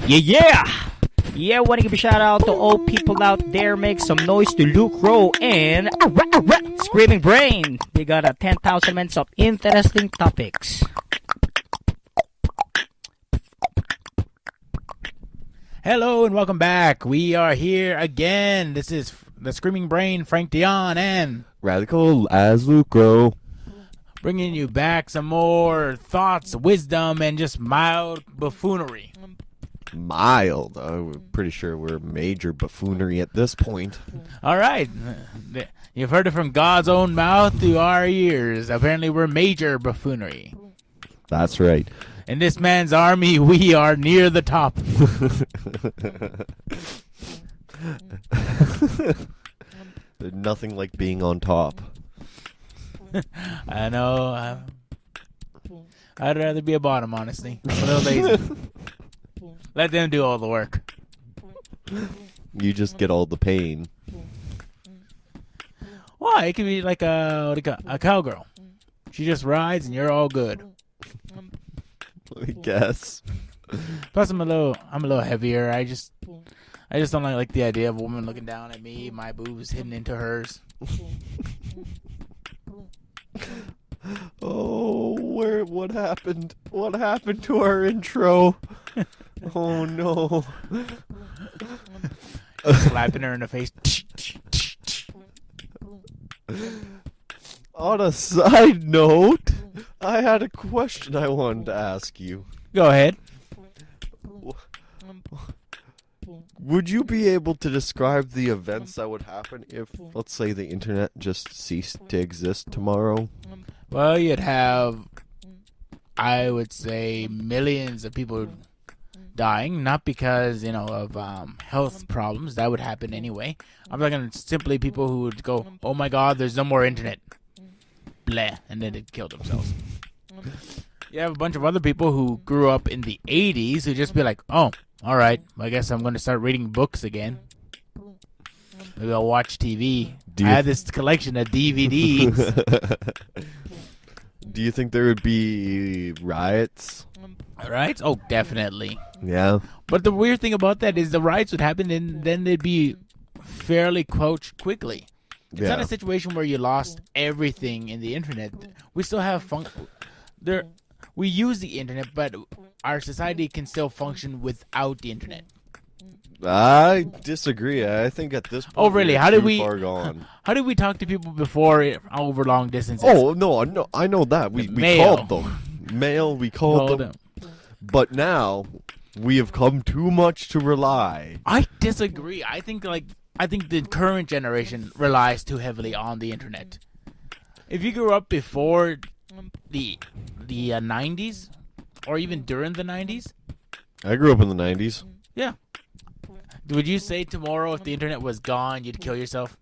Yeah, want to give a shout out to all people out there. Make some noise to Lucro and Screaming Brain. They got 10,000 minutes of interesting topics. Hello and welcome back. We are here again. This is the Screaming Brain, Frank Dion, and Radical as Lucro. Bringing you back some more thoughts, wisdom, and just mild buffoonery. Mild. I'm pretty sure we're major buffoonery at this point. All right. You've heard it from God's own mouth to our ears. Apparently we're major buffoonery. That's right. In this man's army, we are near the top. There's nothing like being on top. I know. I'd rather be a bottom, honestly. I'm a little lazy. Let them do all the work. You just get all the pain. Why? It could be like a cowgirl. She just rides and you're all good. I guess. Plus, I'm a little heavier. I just don't like the idea of a woman looking down at me, my boobs hidden into hers. Oh, what happened? What happened to our intro? Oh no. Slapping her in the face. On a side note, I had a question I wanted to ask you. Go ahead. Would you be able to describe the events that would happen if, let's say, the internet just ceased to exist tomorrow? Well, you'd have, I would say, millions of people dying, not because, of health problems. That would happen anyway. I'm talking simply people who would go, oh my God, there's no more internet. Blah, and then they'd kill themselves. You have a bunch of other people who grew up in the 80s who just be like, oh, all right, I guess I'm going to start reading books again. Maybe I'll watch TV. I have this collection of DVDs. Do you think there would be riots? Riots? Oh, definitely. Yeah. But the weird thing about that is the riots would happen and then they'd be fairly quashed quickly. It's not a situation where you lost everything in the internet. We still have we use the internet, but our society can still function without the internet. I disagree. I think at this point, oh really? How did we? Far gone. How did we talk to people before over long distances? Oh no, I know that we called them. Mail. We called them. But now we have come too much to rely. I disagree. I think the current generation relies too heavily on the internet. If you grew up before the 90s, or even during the 90s, I grew up in the 90s. Yeah. Would you say tomorrow, if the internet was gone, you'd kill yourself?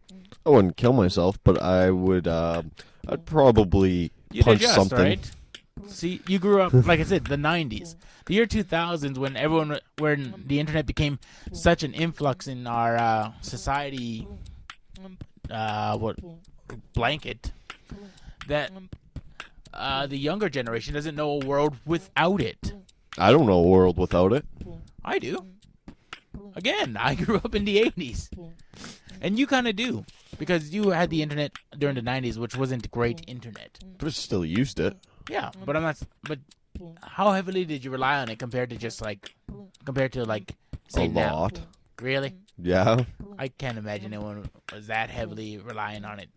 I wouldn't kill myself, but I would. I'd probably punch something. Right? See, you grew up, like I said, the 90s. The year 2000s, when the internet became such an influx in our society, blanket, that the younger generation doesn't know a world without it. I don't know a world without it. I do. Again, I grew up in the 80s. And you kind of do. Because you had the internet during the 90s, which wasn't great internet. But still used it. Yeah, but I'm not. But how heavily did you rely on it compared to say a now? lot? Really? Yeah. I can't imagine anyone was that heavily relying on it.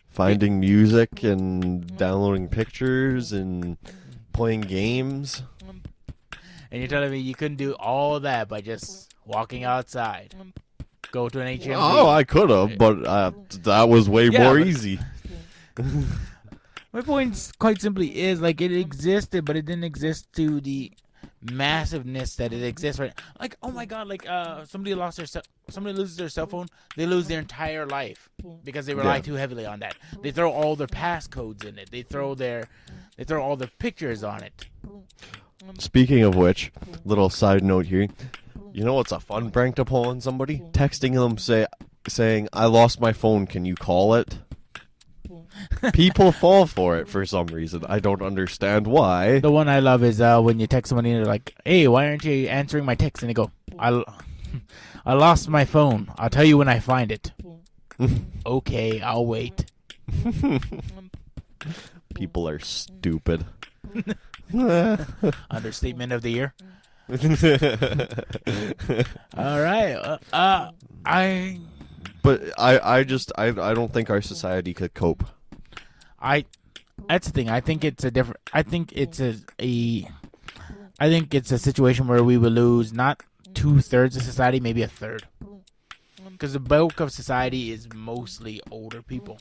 Finding music and downloading pictures and playing games. And you're telling me you couldn't do all that by just walking outside, go to an HMV? Oh, I could have, but that was way more easy. My point quite simply is, it existed, but it didn't exist to the massiveness that it exists right now. Like, oh my God, somebody loses their cell phone, they lose their entire life because they rely too heavily on that. They throw all their passcodes in it. They throw all their pictures on it. Speaking of which, little side note here. You know what's a fun prank to pull on somebody? Texting them saying, I lost my phone, can you call it? People fall for it for some reason. I don't understand why. The one I love is when you text somebody and they're like, hey, why aren't you answering my text? And they go, I lost my phone. I'll tell you when I find it. Okay, I'll wait. People are stupid. Understatement of the year. All right. But I don't think our society could cope. That's the thing. I think it's a different. I think it's a situation where we will lose not 2/3 of society, maybe a third, because the bulk of society is mostly older people.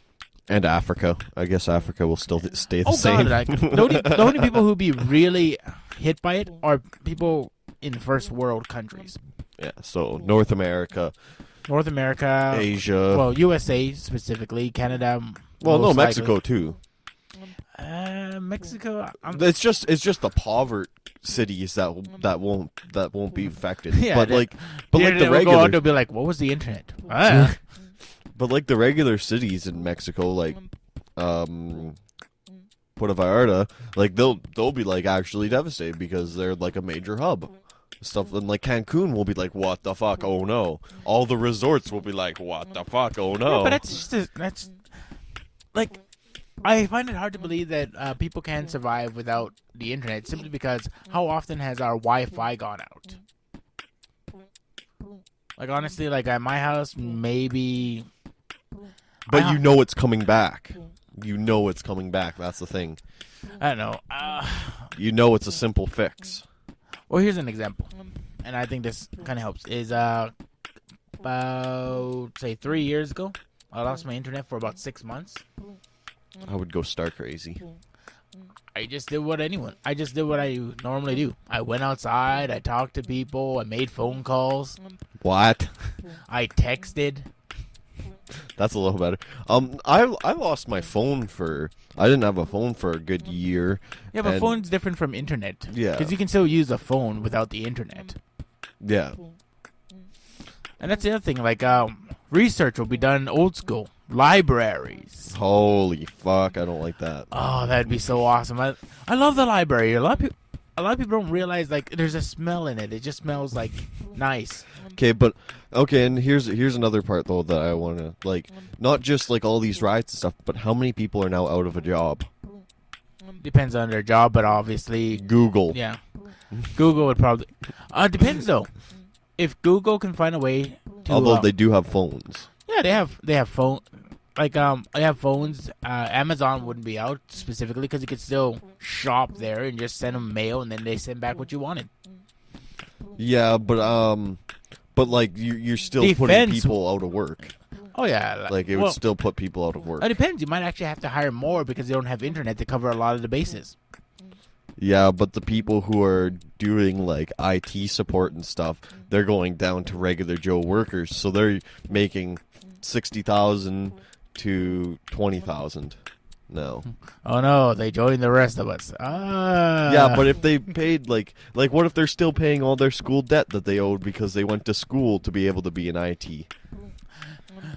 And Africa. I guess Africa will still stay the same. God, the only people who be really hit by it are people in first world countries. Yeah. So North America, Asia. Well, USA specifically, Canada. Well, no, most Mexico likely. too. Mexico. It's just the poverty cities that won't be affected. Yeah, but like the regular, go out, they'll be like, "What was the internet?" Ah. but like the regular cities in Mexico, like Puerto Vallarta, like they'll be like actually devastated because they're like a major hub. Stuff and like Cancun will be like, what the fuck? Oh no! All the resorts will be like, what the fuck? Oh no! Yeah, but that's like, I find it hard to believe that people can survive without the internet simply because how often has our Wi-Fi gone out? Like honestly, like at my house, maybe. But you know it's coming back. You know it's coming back. That's the thing. I don't know. You know it's a simple fix. Well, here's an example, and I think this kind of helps. Is about say 3 years ago, I lost my internet for about 6 months. I would go star crazy. I just did what I normally do. I went outside. I talked to people. I made phone calls. What? I texted. That's a little better. I lost my phone I didn't have a phone for a good year. Yeah, but phone's different from internet. Yeah. Because you can still use a phone without the internet. Yeah. And that's the other thing. Like, research will be done old school. Libraries. Holy fuck, I don't like that. Oh, that'd be so awesome. I love the library. A lot of people don't realize, like, there's a smell in it. It just smells, like, nice. Okay, and here's another part, though, that I want to, like, not just, like, all these riots and stuff, but how many people are now out of a job? Depends on their job, but obviously... Google. Yeah. Google would probably... depends, though. If Google can find a way to... Although they do have phones. Yeah, they have phone... Like, they have phones. Amazon wouldn't be out specifically because you could still shop there and just send them mail, and then they send back what you wanted. Yeah, but like you're still putting people out of work. Oh yeah, like it would still put people out of work. It depends. You might actually have to hire more because they don't have internet to cover a lot of the bases. Yeah, but the people who are doing like IT support and stuff, they're going down to regular Joe workers, so they're making 60,000 to 20,000 now. Oh no, they joined the rest of us. Yeah, but if they paid like what if they're still paying all their school debt that they owed because they went to school to be able to be in IT?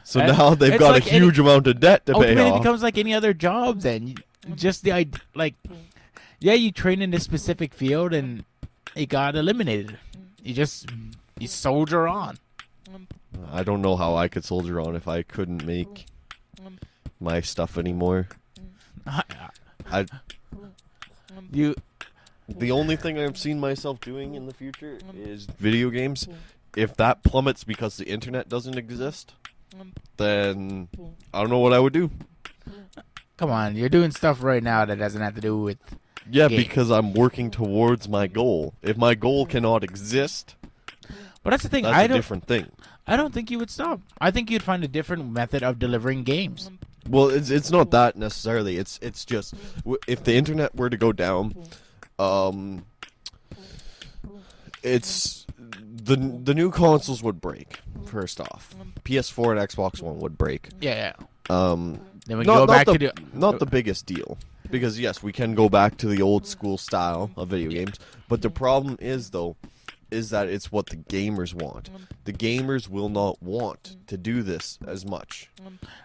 So now they've got like a huge amount of debt to pay off. It becomes like any other job then. Just the like, yeah, you train in this specific field and it got eliminated. You soldier on. I don't know how I could soldier on if I couldn't make my stuff anymore. The only thing I've seen myself doing in the future is video games. If that plummets because the internet doesn't exist, then I don't know what I would do. Come on, you're doing stuff right now that doesn't have to do with games. Because I'm working towards my goal. If my goal cannot exist, but that's the thing. That's a different thing. I don't think you would stop. I think you'd find a different method of delivering games. Well, it's not that necessarily. It's just if the internet were to go down, it's the new consoles would break. First off, PS4 and Xbox One would break. Yeah. Then we not, go back to not the biggest deal, because yes, we can go back to the old school style of video games. But the problem is that it's what the gamers want. The gamers will not want to do this as much.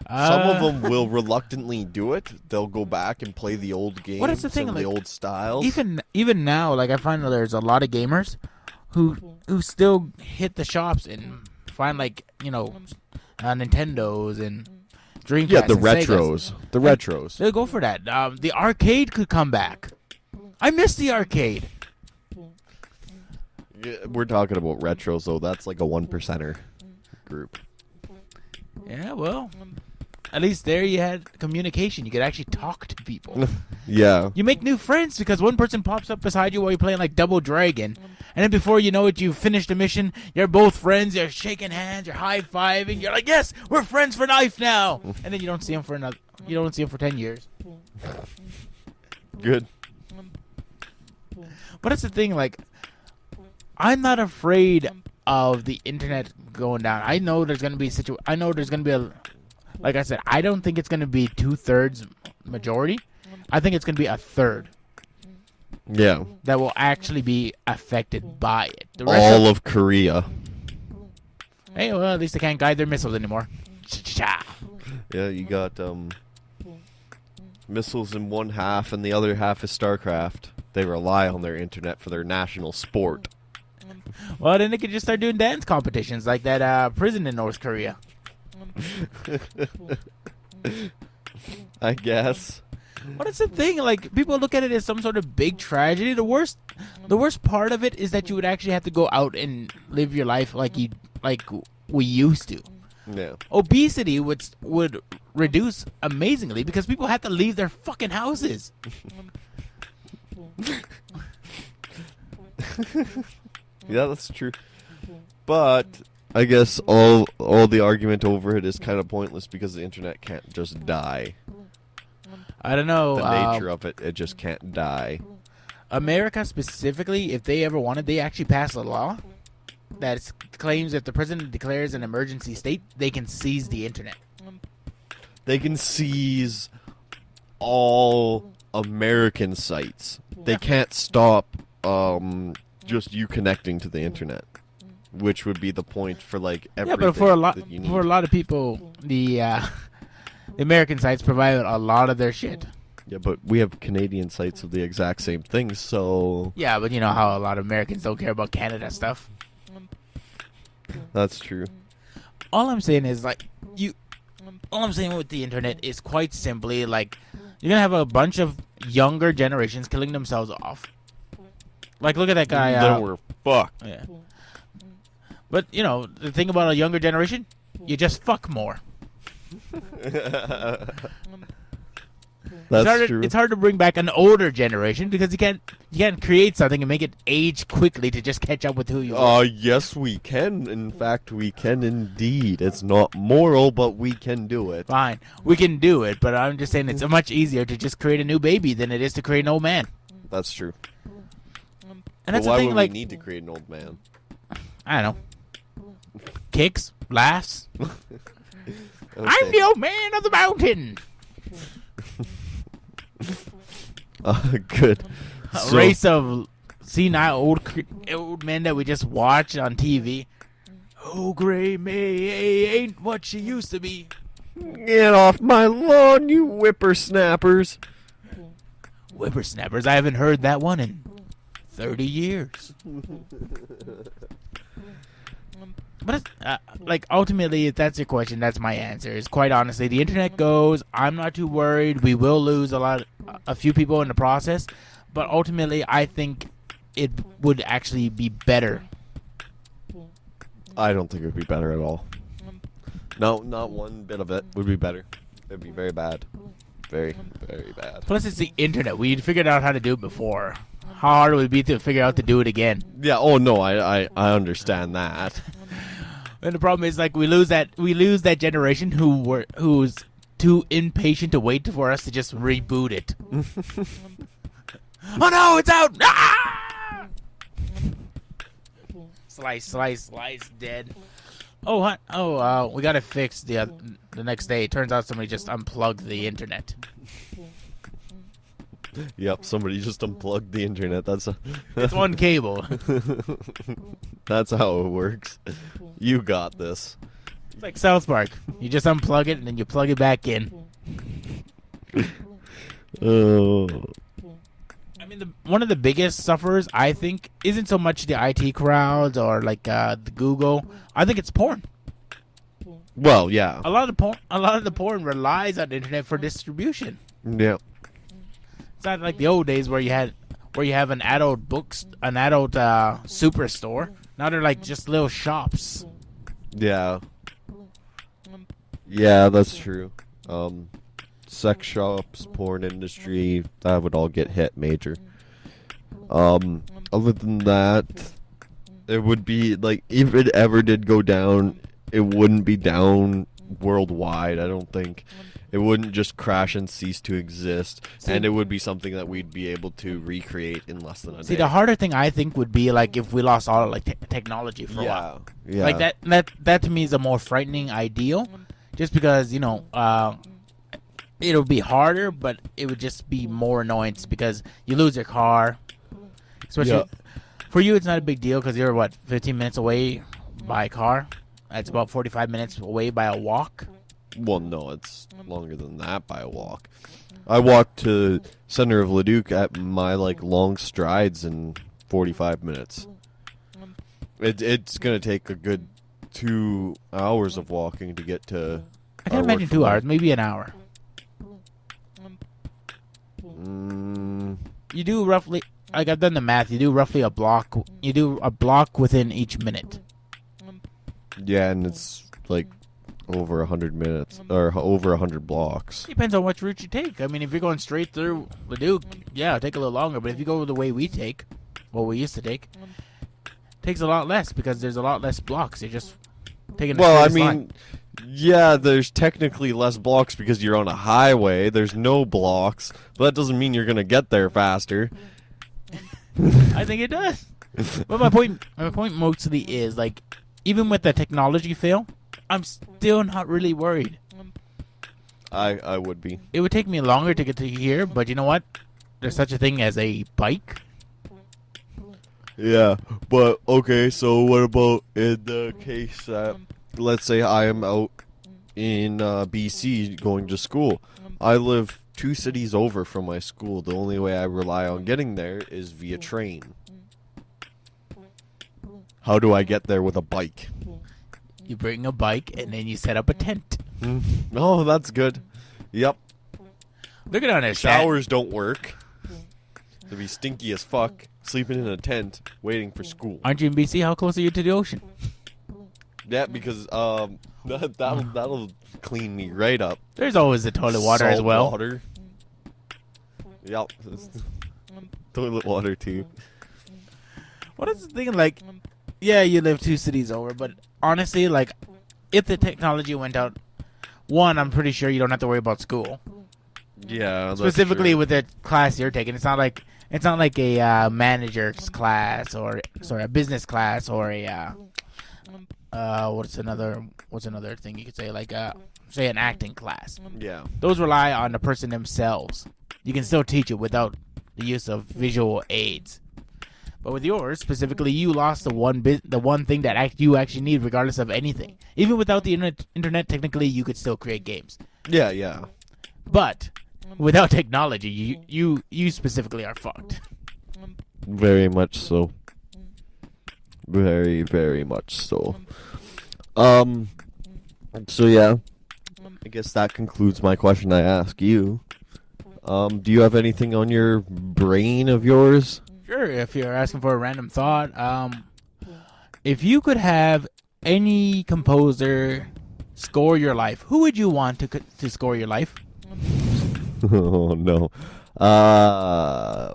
Some of them will reluctantly do it. They'll go back and play the old games. What is the thing? And like, the old styles. Even now, like I find that there's a lot of gamers who still hit the shops and find Nintendos and Dreamcast. Yeah, the and retros. Segas. The retros. They'll go for that. The arcade could come back. I miss the arcade. Yeah, we're talking about retros, though. That's like a 1%er group. Yeah, well, at least there you had communication. You could actually talk to people. Yeah. You make new friends because one person pops up beside you while you're playing like Double Dragon. And then before you know it, you've finished the mission. You're both friends. You're shaking hands. You're high-fiving. You're like, yes, we're friends for life now. And then you don't see him for 10 years. Good. But that's the thing, like, I'm not afraid of the internet going down. I know there's going to be like I said, I don't think it's going to be 2/3 majority. I think it's going to be 1/3. Yeah. That will actually be affected by it. The rest All of Korea. Hey, well, at least they can't guide their missiles anymore. Yeah, you got missiles in one half, and the other half is StarCraft. They rely on their internet for their national sport. Well, then they could just start doing dance competitions like that prison in North Korea. I guess. What is the thing? Like, people look at it as some sort of big tragedy. The worst part of it is that you would actually have to go out and live your life like we used to. Yeah. Obesity would reduce amazingly because people have to leave their fucking houses. Yeah, that's true. But I guess all the argument over it is kind of pointless because the internet can't just die. I don't know. The nature of it just can't die. America specifically, if they ever wanted, they actually passed a law that claims if the president declares an emergency state, they can seize the internet. They can seize all American sites. They can't stop just you connecting to the internet, which would be the point for like everything. Yeah, but for a lot of people, the American sites provide a lot of their shit. Yeah, but we have Canadian sites of the exact same thing, so... Yeah, but you know how a lot of Americans don't care about Canada stuff. That's true. All I'm saying is, like, all I'm saying with the internet is quite simply, like, you're going to have a bunch of younger generations killing themselves off. Like, look at that guy. Then we're fucked. Yeah. But, you know, the thing about a younger generation, you just fuck more. That's true. It's hard to bring back an older generation because you can't create something and make it age quickly to just catch up with who you are. Yes, we can. In fact, we can indeed. It's not moral, but we can do it. Fine, we can do it, but I'm just saying it's much easier to just create a new baby than it is to create an old man. That's true. And that's why the thing, would like, we need to create an old man? I don't know, kicks, laughs. Okay. I'm the old man of the mountain. Good. A race of senile old men that we just watch on TV. Oh, Gray May ain't what she used to be. Get off my lawn, you whippersnappers. Whippersnappers, I haven't heard that one in 30 years. But like, ultimately, if that's your question, that's my answer. Is quite honestly, the internet goes. I'm not too worried. We will lose a few people in the process, but ultimately, I think it would actually be better. I don't think it would be better at all. No, not one bit of it would be better. It'd be very bad. Very, very bad. Plus, it's the internet. We figured out how to do it before. How hard it would be to figure out to do it again. Yeah. Oh no, I understand that. And the problem is, like, we lose that generation who's too impatient to wait for us to just reboot it. Oh no, it's out! Ah! Slice, dead. Oh, what? Oh, we got it fixed the next day. Turns out somebody just unplugged the internet. Yep, somebody just unplugged the internet. It's one cable. That's how it works. You got this. It's like South Park. You just unplug it and then you plug it back in. Oh. I mean, one of the biggest sufferers, I think, isn't so much the IT crowds or like the Google. I think it's porn. Well, yeah. A lot of the porn relies on the internet for distribution. Yeah. It's not like the old days where you have an adult superstore. Now they're like just little shops. Yeah. Yeah, that's true. Sex shops, porn industry, that would all get hit major. Other than that, it would be like, if it ever did go down, it wouldn't be down worldwide, I don't think. It wouldn't just crash and cease to exist, and it would be something that we'd be able to recreate in less than a day. See, the harder thing I think would be like if we lost all like technology for a while. Yeah. Like that to me is a more frightening ideal, just because it'll be harder, but it would just be more annoyance because you lose your car. Especially for you, it's not a big deal because you're 15 minutes away by car. That's about 45 minutes away by a walk. Well, no, it's longer than that by a walk. I walked to center of Leduc at my long strides in 45 minutes. It's gonna take a good 2 hours of walking to get to. I can imagine 2 hours, maybe an hour. You do roughly, like I've done the math. You do roughly a block. You do a block within each minute. Yeah, and it's over 100 minutes or over 100 blocks. Depends on which route you take. I mean, if you're going straight through Leduc, yeah, it'll take a little longer. But if you go the way we take, what we used to take, it takes a lot less because there's a lot less blocks. You're just taking. Yeah, there's technically less blocks because you're on a highway. There's no blocks, but that doesn't mean you're gonna get there faster. I think it does. But my point mostly is even with the technology fail, I'm still not really worried. I would be. It would take me longer to get to here, but you know what? There's such a thing as a bike. Yeah, but okay, so what about in the case that, let's say I am out in BC going to school. I live 2 cities over from my school. The only way I rely on getting there is via train. How do I get there with a bike? You bring a bike and then you set up a tent. Oh, that's good. Yep. Look at it. Showers don't work. They'd be stinky as fuck. Sleeping in a tent, waiting for school. Aren't you in BC? How close are you to the ocean? Yeah, because that'll clean me right up. There's always the toilet water as well. Water. Yep. Toilet water too. What is the thing yeah, you live 2 cities over, but honestly, if the technology went out, one, I'm pretty sure you don't have to worry about school. Yeah, that's specifically true. with the class you're taking. It's not like a manager's class or a business class or a what's another thing you could say say an acting class. Yeah. Those rely on the person themselves. You can still teach it without the use of visual aids. But with yours, specifically, you lost the one thing that you actually need, regardless of anything. Even without the internet, technically, you could still create games. Yeah, yeah. But without technology, you specifically are fucked. Very much so. Very, very much so. So yeah, I guess that concludes my question I ask you. Do you have anything on your brain of yours? Sure, if you're asking for a random thought, if you could have any composer score your life, who would you want to score your life? Oh no. I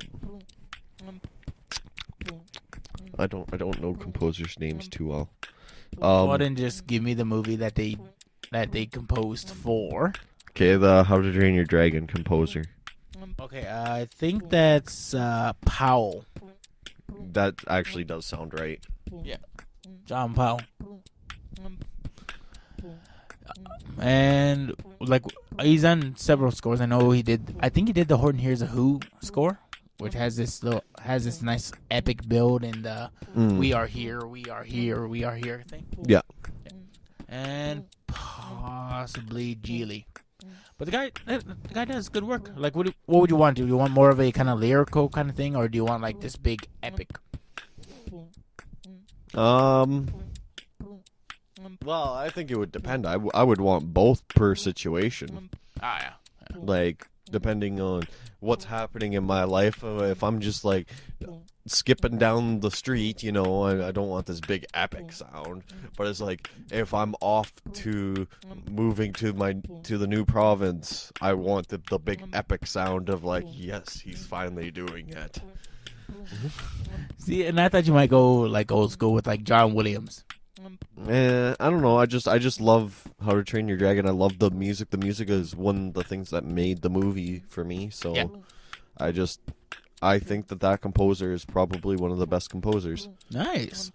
don't know composers' names too well. Why didn't just give me the movie that they composed for? Okay, the How to Train Your Dragon composer. Okay, I think that's Powell. That actually does sound right. Yeah, John Powell. And he's done several scores. I know he did. I think he did the Horton Hears a Who score, which has this nice epic build in the "We are here, we are here, we are here" thing. Yeah. And possibly Geely. But the guy does good work. Like, what would you want? Do you want more of a kind of lyrical kind of thing, or do you want like this big epic? Well, I think it would depend. I would want both per situation. Yeah. Like, depending on what's happening in my life. If I'm just like skipping down the street, you know, I don't want this big epic sound. But it's like if I'm off to moving to the new province, I want the big epic sound of like, yes, he's finally doing it. See, and I thought you might go like old school with like John Williams. I don't know. I just love How to Train Your Dragon. I love the music. The music is one of the things that made the movie for me. So Yeah. I think that composer is probably one of the best composers. Nice.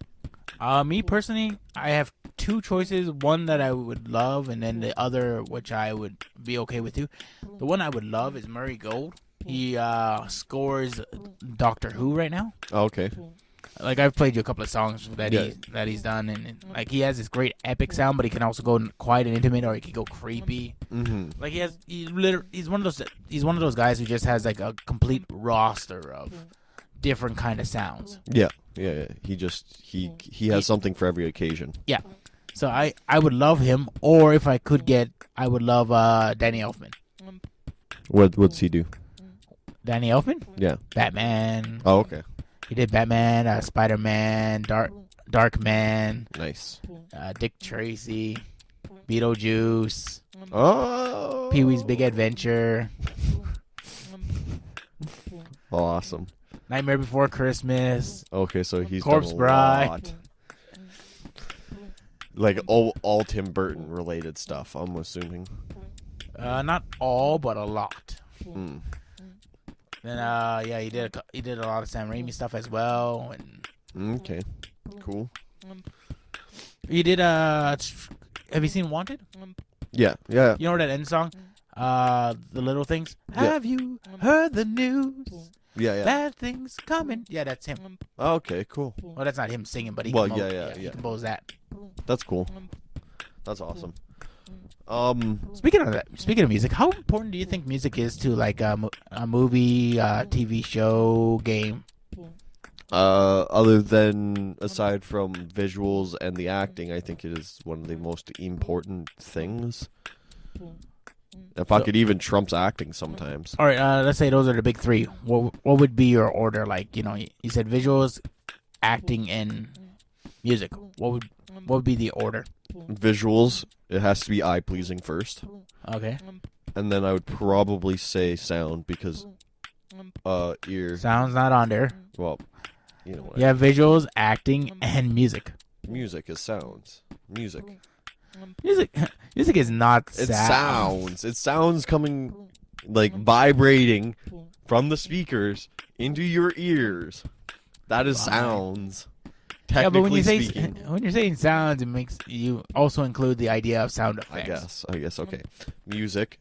Me personally, I have two choices. One that I would love, and then the other which I would be okay with too. The one I would love is Murray Gold. He scores Doctor Who right now. Oh, okay. Like, I've played you a couple of songs that Yeah. he's done, and like he has this great epic sound, but he can also go quiet and intimate, or he can go creepy. Mm-hmm. Like he's one of those guys who just has like a complete roster of different kind of sounds. Yeah. He has something for every occasion. Yeah. So I would love him, or if I could get, I would love Danny Elfman. What's he do? Danny Elfman? Yeah. Batman. Oh, okay. He did Batman, Spider-Man, Darkman, Nice. Dick Tracy, Beetlejuice, Oh. Pee-wee's Big Adventure, Awesome. Nightmare Before Christmas. Okay, so he's Corpse done a Bride. lot. Like all Tim Burton related stuff, I'm assuming. Not all, but a lot. Mm. Then yeah, he did a lot of Sam Raimi stuff as well, and Okay. Cool. he did have you seen Wanted? Yeah. Yeah. You know that end song? The Little Things. Yeah. Have you heard the news? Yeah. Bad things coming. Yeah, that's him. Okay. Cool. Well, that's not him singing, but he Well, composed, yeah. he composed that. That's cool. That's awesome. Speaking of music, how important do you think music is to like a movie, TV show, game? Other than aside from visuals and the acting, I think it is one of the most important things. If I could even trumps acting sometimes. All right, let's say those are the big three. What would be your order? Like, you know, you said visuals, acting, and music. What would be the order? Visuals, it has to be eye pleasing first, Okay. and then I would probably say sound because ear. Sounds not on there. Well, you know what? You have visuals, acting, and music. Music is sounds. Music. Music is not It sound. sounds. It sounds coming like vibrating from the speakers into your ears. That is Fine. sounds. Yeah, but when Technically you say speaking. when you're saying sounds, it makes you also include the idea of sound effects. I guess. Okay. Music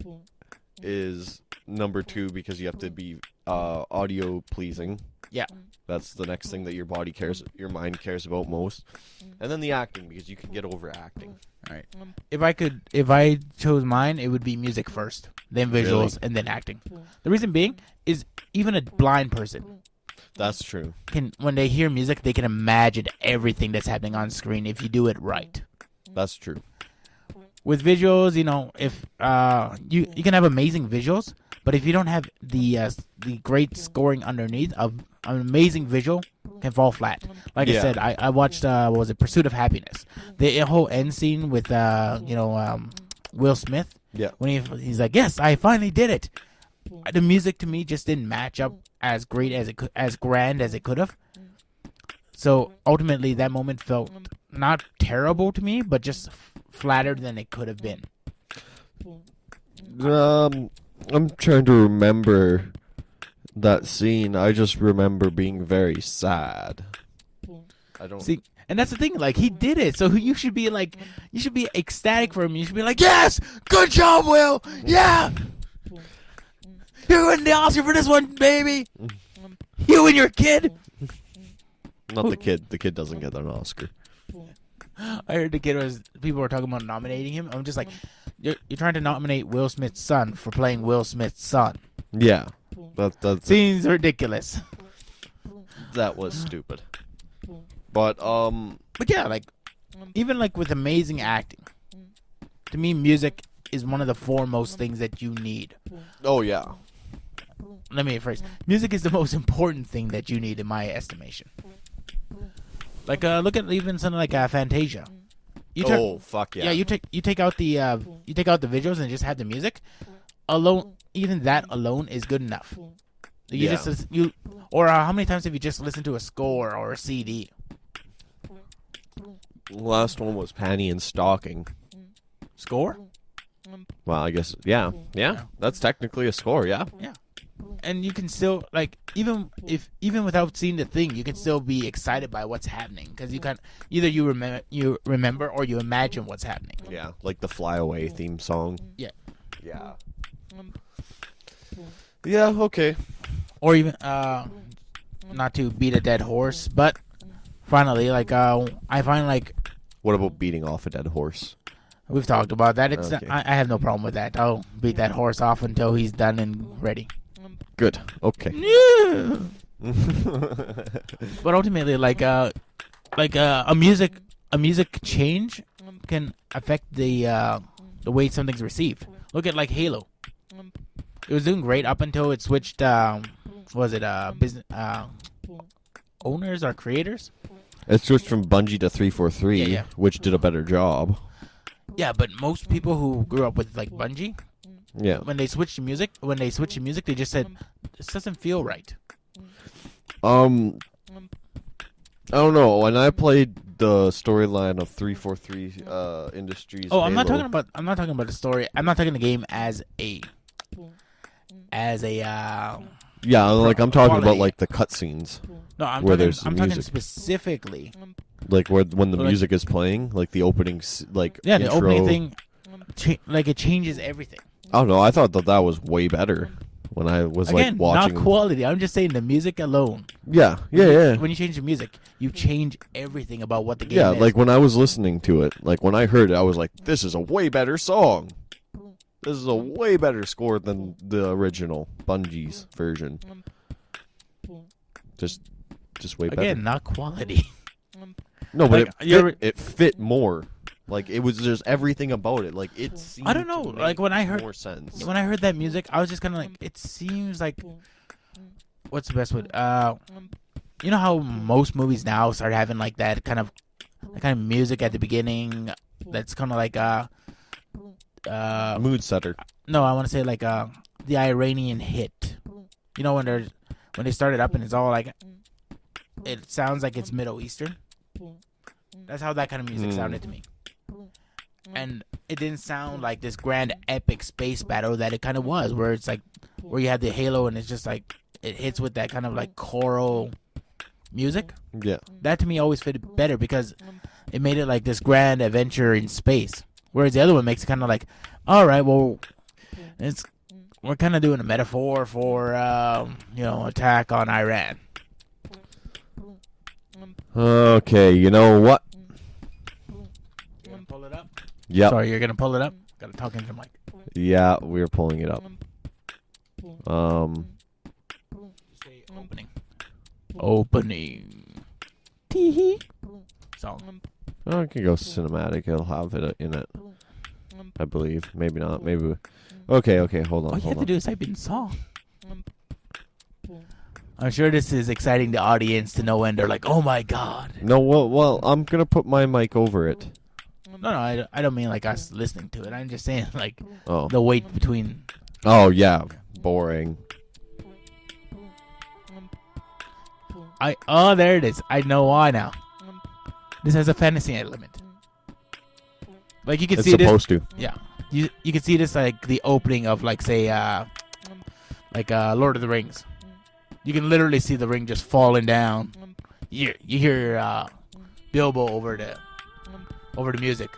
is number 2 because you have to be audio pleasing. Yeah. That's the next thing that your mind cares about most. And then the acting, because you can get over acting. All right. If I chose mine, it would be music first, then visuals, Really? and then acting. The reason being is even a blind person That's true. can, when they hear music, they can imagine everything that's happening on screen if you do it right. That's true. With visuals, you know, if you can have amazing visuals, but if you don't have the great scoring underneath, an amazing visual can fall flat. Like I Yeah. said, I watched what was it, Pursuit of Happiness, the whole end scene with Will Smith. Yeah. When he's like, yes, I finally did it. The music to me just didn't match up as great as it could, as grand as it could have. So ultimately, that moment felt not terrible to me, but just flatter than it could have been. I'm trying to remember that scene. I just remember being very sad. I don't See, and that's the thing. Like, he did it, so you should be ecstatic for him. You should be like, yes, good job, Will. Yeah, you win the Oscar for this one, baby. You and your kid. Not the kid. The kid doesn't get an Oscar. I heard people were talking about nominating him. I'm just like, you're trying to nominate Will Smith's son for playing Will Smith's son. Yeah, that Seems ridiculous. that was stupid. But But yeah, like even like with amazing acting, to me, music is one of the foremost things that you need. oh yeah, Let me rephrase. Music is the most important thing that you need in my estimation. Like look at even something like Fantasia. oh fuck yeah, Yeah, you take out the visuals and just have the music alone. Even that alone is good enough. You Yeah. just you or how many times have you just listened to a score or a CD? Last one was Panty and Stocking. Score? Well, I guess yeah. That's technically a score. Yeah. And you can still like even without seeing the thing, you can still be excited by what's happening because you can either you remember or you imagine what's happening. Yeah, like the Fly Away theme song. Yeah. Yeah. Yeah. Okay. Or even not to beat a dead horse, but finally, like I find like What about beating off a dead horse? we've talked about that. It's Okay. I have no problem with that. I'll beat that horse off until he's done and ready. Good. Okay. But ultimately, like a music change can affect the way something's received. Look at like Halo. It was doing great up until it switched. Was it business owners or creators? It switched from Bungie to 343, Yeah. which did a better job. Yeah, but most people who grew up with like Bungie, Yeah. when they switched to music, they just said this doesn't feel right. I don't know. When I played the storyline of 343 Industries, Oh, I'm not Halo- talking about the story. I'm not talking the game as a Yeah, like I'm talking quality. about like the cutscenes, no. I'm Where talking. there's I'm talking music. specifically. like when the Like- music is playing, like the opening, like Yeah, the intro. opening thing, like it changes everything. I don't know. I thought that was way better when I was Again, like watching. not quality. I'm just saying the music alone. Yeah. When you change the music, you change everything about what the game Yeah, is. like when I was listening to it, like when I heard it, I was like, "This is a way better song. This is a way better score than the original Bungie's version. Just way better." Again, not quality. No, but like, it fit more. Like it was just everything about it. Like it seemed I don't know. to make Like when I heard more sense. when I heard that music, I was just kind of like, it seems like what's the best word? You know how most movies now start having like that kind of music at the beginning. That's kind of like Mood setter. no, I want to say like the Iranian hit. You know when they start it up and it's all like it sounds like it's Middle Eastern. That's how that kind of music sounded to me. And it didn't sound like this grand epic space battle that it kind of was, where it's like where you have the Halo and it's just like it hits with that kind of like choral music. Yeah. That to me always fitted better because it made it like this grand adventure in space. Whereas the other one makes it kind of like, all right, well, we're kind of doing a metaphor for attack on Iran. Okay, you know what? You gonna pull it up? Yep. Sorry, you're gonna pull it up. Gotta talk into the mic. Yeah, we're pulling it up. Say opening. Opening. Tee song. Oh, I can go cinematic. It'll have it in it. I believe. Maybe not. Maybe. Okay. Hold on. All you hold have to on. do is type in song. I'm sure this is exciting the audience to know when they're like, "Oh my god!" No, well, I'm gonna put my mic over it. No, I don't mean like us listening to it. I'm just saying like Oh. the wait between. Oh yeah. Boring. There it is. I know why now. This has a fantasy element. Like you can It's see this. supposed to. Yeah, you can see this like the opening of like say Lord of the Rings. You can literally see the ring just falling down. You hear Bilbo over the music.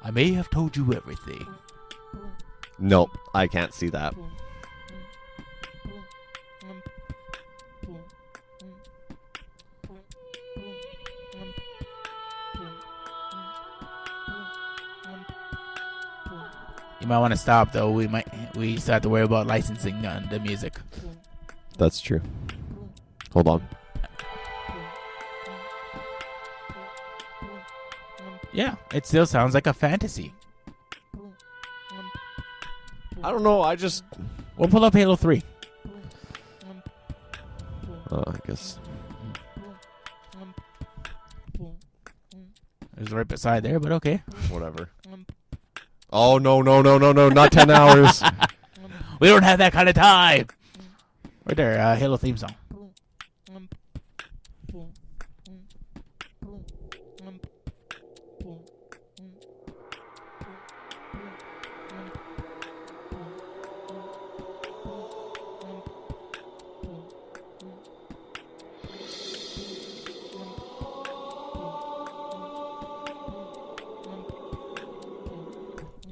I may have told you everything. Nope, I can't see that. You might want to stop though. We still have to worry about licensing the music. That's true. Hold on. Yeah, it still sounds like a fantasy. I don't know. We'll pull up Halo 3. I guess. It was right beside there, but okay. Whatever. Oh, no. Not 10 hours. We don't have that kind of time. Right there, Halo theme song.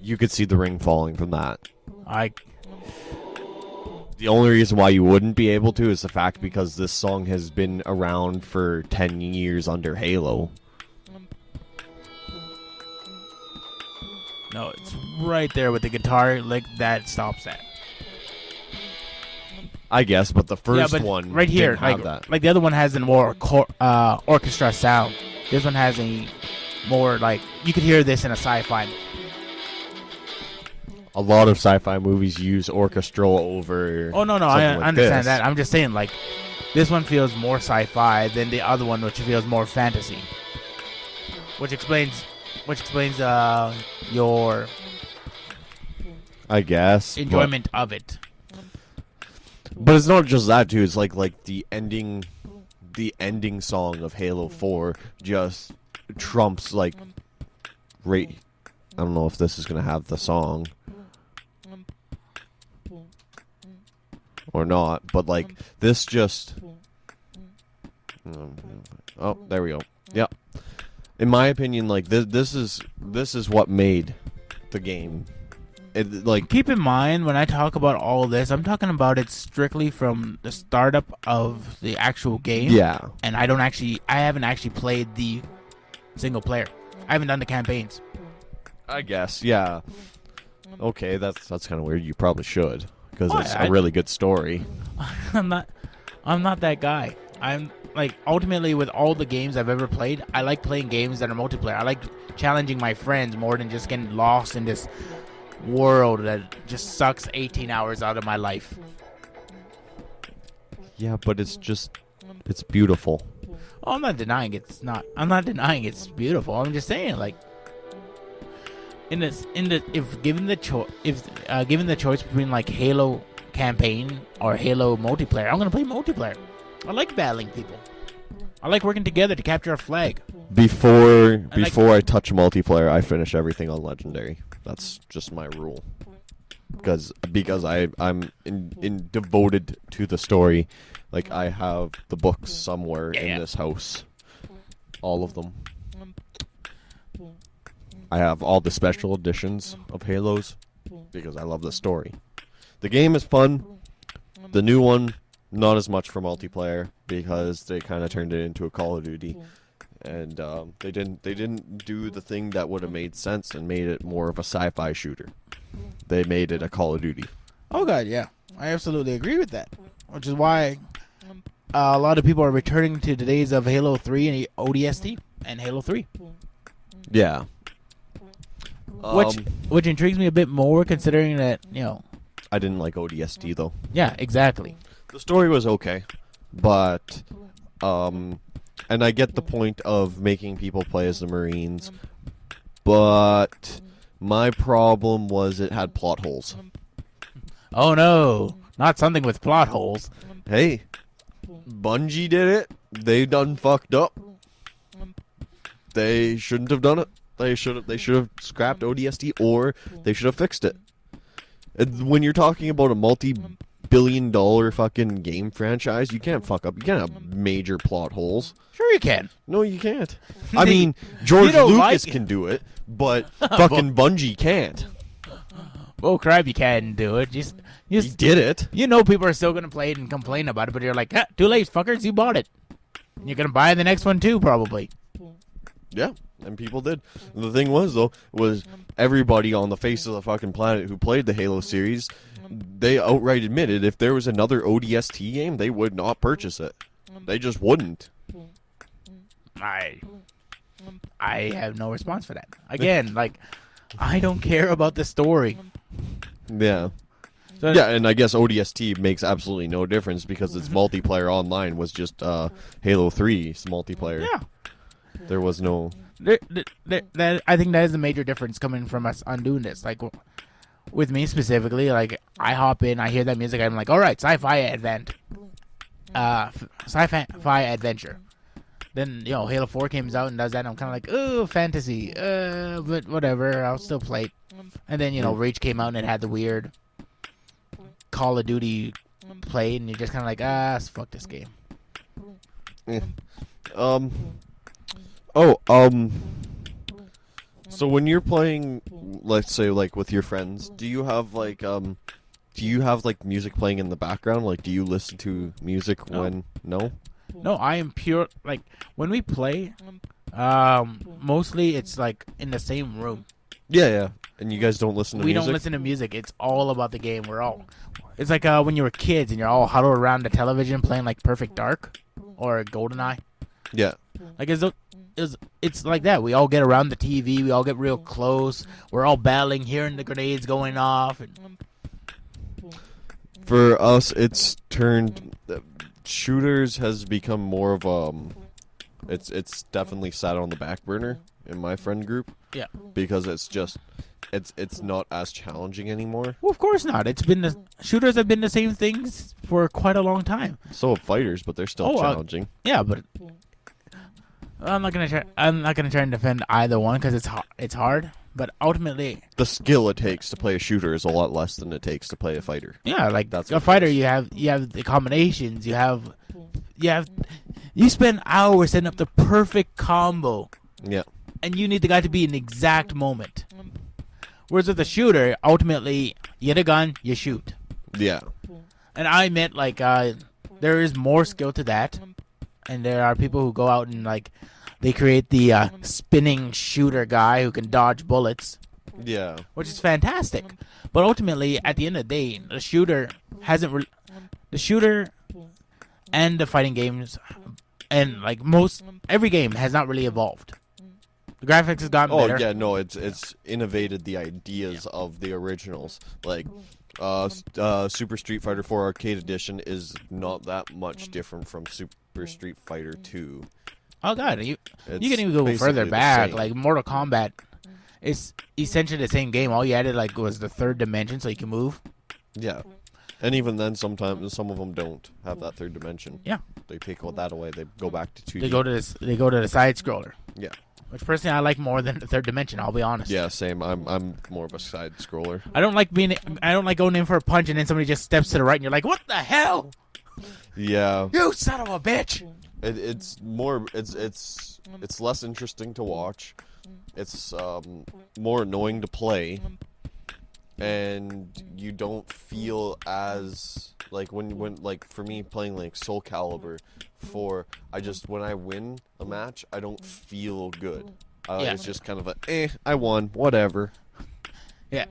You could see the ring falling from that. I The only reason why you wouldn't be able to is the fact because this song has been around for 10 years under Halo. No, it's right there with the guitar. Like, that stops that. I guess, but the first yeah, but one right here, didn't have that. like the other one has a more orchestra sound. This one has a more, like, you could hear this in a sci-fi. A lot of sci-fi movies use orchestral over. Oh, no, I understand that. I'm just saying, like, this one feels more sci-fi than the other one, which feels more fantasy. Which explains your I guess enjoyment of it. But it's not just that too. It's like the ending song of Halo 4 just trumps like I don't know if this is gonna have the song or not, but like this just. Oh, there we go. Yep. In my opinion, like this is what made the game. Like, keep in mind when I talk about all this, I'm talking about it strictly from the startup of the actual game. Yeah. And I haven't actually played the single player. I haven't done the campaigns. I guess, yeah. Okay, that's kind of weird. You probably should because Why? it's a really good story. I'm not that guy. I'm like, ultimately with all the games I've ever played, I like playing games that are multiplayer. I like challenging my friends more than just getting lost in this world that just sucks 18 hours out of my life. Yeah, but it's beautiful. Oh, I'm not denying it's not. I'm not denying it's beautiful. I'm just saying, like, if given the choice between like Halo campaign or Halo multiplayer, I'm gonna play multiplayer. I like battling people. I like working together to capture a flag. Before I touch multiplayer, I finish everything on legendary. That's just my rule. Because I'm devoted to the story. Like, I have the books somewhere in this house. All of them. I have all the special editions of Halos because I love the story. The game is fun. The new one, not as much for multiplayer because they kind of turned it into a Call of Duty. And they didn't do the thing that would have made sense and made it more of a sci-fi shooter. They made it a Call of Duty. Oh god, yeah, I absolutely agree with that. Which is why a lot of people are returning to the days of Halo 3 and ODST and Halo 3. Yeah. Which intrigues me a bit more, considering that, I didn't like ODST though. Yeah, exactly. The story was okay, but and I get the point of making people play as the Marines, but my problem was it had plot holes. Oh no, not something with plot holes. Hey, Bungie did it. They done fucked up. They shouldn't have done it. They should have scrapped ODST, or they should have fixed it. When you're talking about a multi-billion-dollar fucking game franchise, you can't fuck up. You can't have major plot holes. Sure you can. No, you can't. I mean, George Lucas can do it, but fucking Bungie can't. Oh crap, you can't do it. He did it. You know people are still going to play it and complain about it, but you're like, too late, fuckers, you bought it. You're going to buy the next one too, probably. Yeah, and people did. The thing was, though, was everybody on the face of the fucking planet who played the Halo series, they outright admitted if there was another ODST game, they would not purchase it. They just wouldn't. I have no response for that. Again, like, I don't care about the story. Yeah. So, Yeah, and I guess ODST makes absolutely no difference because its multiplayer online was just Halo 3's multiplayer. Yeah. There was no... I think that is the major difference coming from us on doing this. Like, with me specifically, like, I hop in, I hear that music, I'm like, all right, sci-fi adventure. Then, you know, Halo 4 comes out and does that, and I'm kind of like, ooh, fantasy, but whatever, I'll still play it. And then, you know, Reach came out and it had the weird Call of Duty play, and you're just kind of like, fuck this game. So when you're playing, let's say, like, with your friends, do you have, like, music playing in the background? Like, do you listen to music when... No? No, I am pure, like, when we play, mostly it's, like, in the same room. Yeah. And you guys don't listen to music? We don't listen to music. It's all about the game. It's like when you were kids and you're all huddled around the television playing, like, Perfect Dark or GoldenEye. Yeah. Like, it's like that. We all get around the TV. We all get real close. We're all battling, hearing the grenades going off. For us, it's turned... Shooters has become more of it's definitely sat on the back burner in my friend group. Yeah. Because it's just it's not as challenging anymore. Well, of course not. Shooters have been the same things for quite a long time. So have fighters, but they're still challenging. Yeah, but I'm not gonna try and defend either one because it's hard. But ultimately, the skill it takes to play a shooter is a lot less than it takes to play a fighter. Yeah, like that's a fighter. You have the combinations. You spend hours setting up the perfect combo. Yeah. And you need the guy to be in the exact moment. Whereas with a shooter, ultimately, you get a gun, you shoot. Yeah. And I admit, like, there is more skill to that. And there are people who go out and, like, they create the spinning shooter guy who can dodge bullets. Yeah. Which is fantastic. But ultimately, at the end of the day, the shooter and the fighting games and, like, every game has not really evolved. The graphics has gotten better. Oh, yeah, no, it's innovated the ideas of the originals. Like, Super Street Fighter 4 Arcade Edition is not that much different from Super Street Fighter 2. Oh, God, you can even go further back. Like, Mortal Kombat is essentially the same game. All you added, like, was the third dimension so you can move. Yeah. And even then, sometimes some of them don't have that third dimension. Yeah. They take that away. They go back to 2D. They go to the side scroller. Yeah. Which personally I like more than the third dimension. I'll be honest. Yeah, same. I'm more of a side scroller. I don't like going in for a punch and then somebody just steps to the right and you're like, what the hell? Yeah. You son of a bitch. It's less interesting to watch. It's more annoying to play. And you don't feel as like when like for me playing like Soul Calibur 4, when I win a match I don't feel good. It's just kind of I won, whatever. Yeah.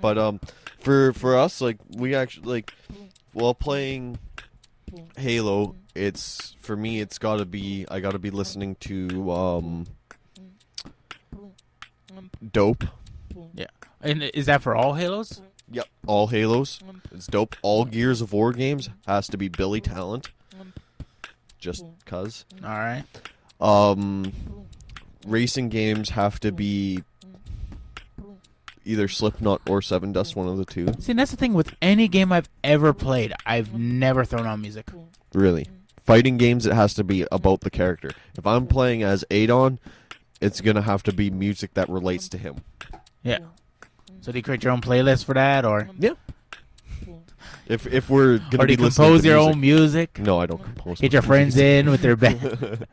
But for us, like, we actually, like, while playing Halo, for me it's gotta be listening to Dope. Yeah. And is that for all Halos? Yep, all Halos. It's dope. All Gears of War games has to be Billy Talent. Just cuz. Alright. Racing games have to be either Slipknot or Seven Dust, one of the two. See, that's the thing with any game I've ever played. I've never thrown on music. Really? Fighting games, it has to be about the character. If I'm playing as Adon, it's going to have to be music that relates to him. Yeah. So do you create your own playlist for that, or? Yeah. If we're going to be listening to or do you compose your own music? No, I don't compose. Get your friends in with their band.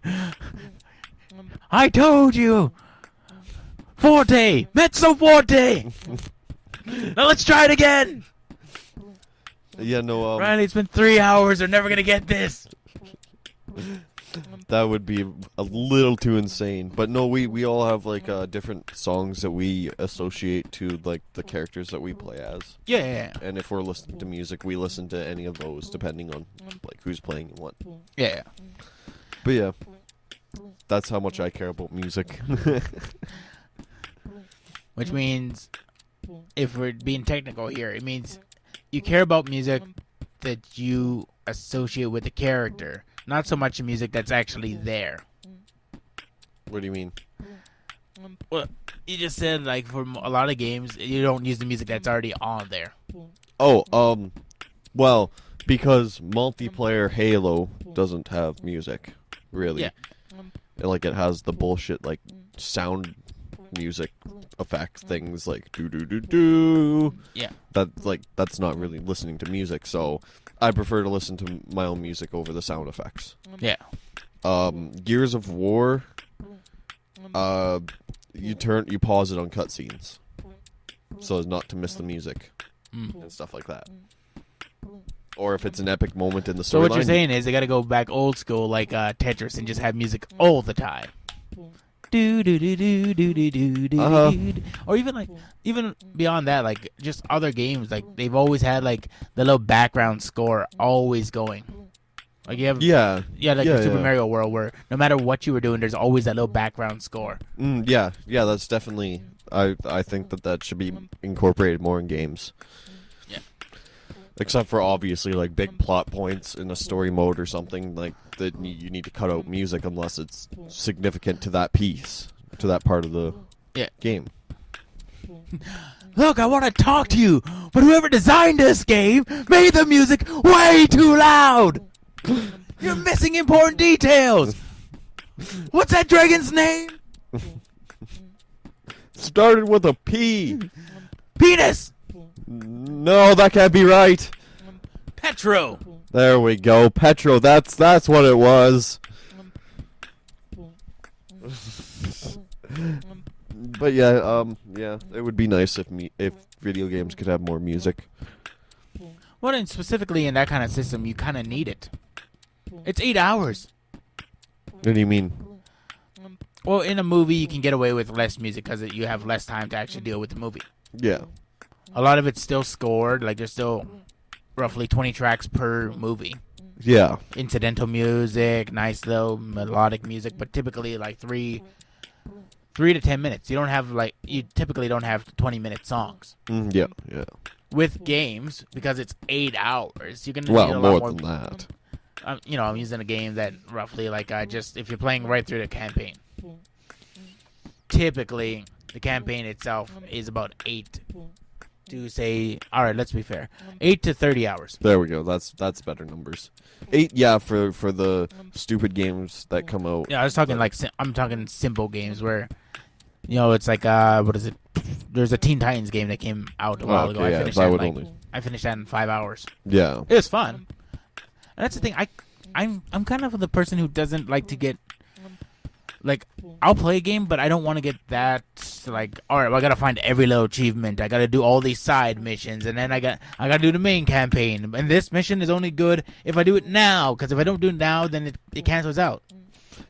I told you! Forte! Mezzo forte! Now let's try it again! Yeah, no, Riley, it's been 3 hours. They're never going to get this. That would be a little too insane. But no, we all have like different songs that we associate to like the characters that we play as. Yeah. And if we're listening to music, we listen to any of those depending on like who's playing and what. Yeah. But yeah, that's how much I care about music. Which means, if we're being technical here, it means you care about music that you associate with the character, not so much the music that's actually there. What do you mean? Well, you just said like for a lot of games, you don't use the music that's already on there. Oh, well, because multiplayer Halo doesn't have music, really. Yeah. Like it has the bullshit like sound music effects things like do do do do. Yeah. That's not really listening to music, so I prefer to listen to my own music over the sound effects. Yeah. Gears of War, you pause it on cutscenes, so as not to miss the music and stuff like that. Or if it's an epic moment in the storyline. So what you're saying is they got to go back old school like Tetris and just have music all the time. Do do do do do do do do. Or even beyond that, like just other games, like they've always had like the little background score always going. Like you have Super Mario World where no matter what you were doing, there's always that little background score. Yeah, that's definitely. I think that should be incorporated more in games. Yeah. Except for obviously like big plot points in a story mode or something like that you need to cut out music unless it's significant to that piece, to that part of the game. Look, I want to talk to you, but whoever designed this game made the music way too loud. You're missing important details. What's that dragon's name? Started with a P. Penis. No, that can't be right. Petro. There we go. Petro, that's what it was. But yeah, it would be nice if video games could have more music. Well, and specifically in that kind of system, you kind of need it. It's 8 hours. What do you mean? Well, in a movie, you can get away with less music because you have less time to actually deal with the movie. Yeah. A lot of it's still scored. Like, there's still roughly 20 tracks per movie. Yeah. Incidental music, nice little melodic music, but typically like 3 to 10 minutes. You typically don't have 20-minute songs. Yeah. With games, because it's 8 hours, you're gonna need a lot more more than that. I'm using a game that roughly if you're playing right through the campaign. Typically, the campaign itself is about 8 to say, all right, let's be fair, 8 to 30 hours. There we go. That's better numbers. 8, yeah, for the stupid games that come out. Yeah, I was talking I'm talking simple games where, it's like what is it? There's a Teen Titans game that came out a while ago. I finished that in 5 hours. Yeah, it was fun. And that's the thing. I'm kind of the person who doesn't like to get I'll play a game, but I don't want to get that all right, well, I gotta find every little achievement. I gotta do all these side missions, and then I gotta do the main campaign. And this mission is only good if I do it now, because if I don't do it now, then it cancels out.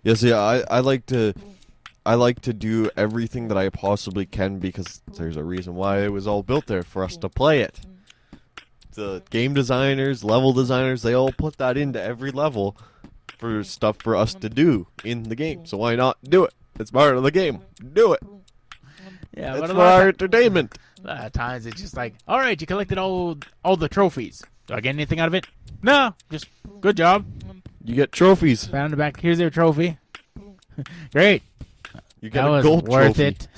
Yes, yeah. I like to do everything that I possibly can because there's a reason why it was all built there, for us to play it. The game designers, level designers, they all put that into every level for stuff for us to do in the game. So why not do it? It's part of the game. Do it. Yeah, it's for our entertainment. A lot of times it's just like, all right, you collected all the trophies. Do I get anything out of it? No, just good job. You get trophies. Found the back. Here's their trophy. Great. You get a gold worth trophy. It.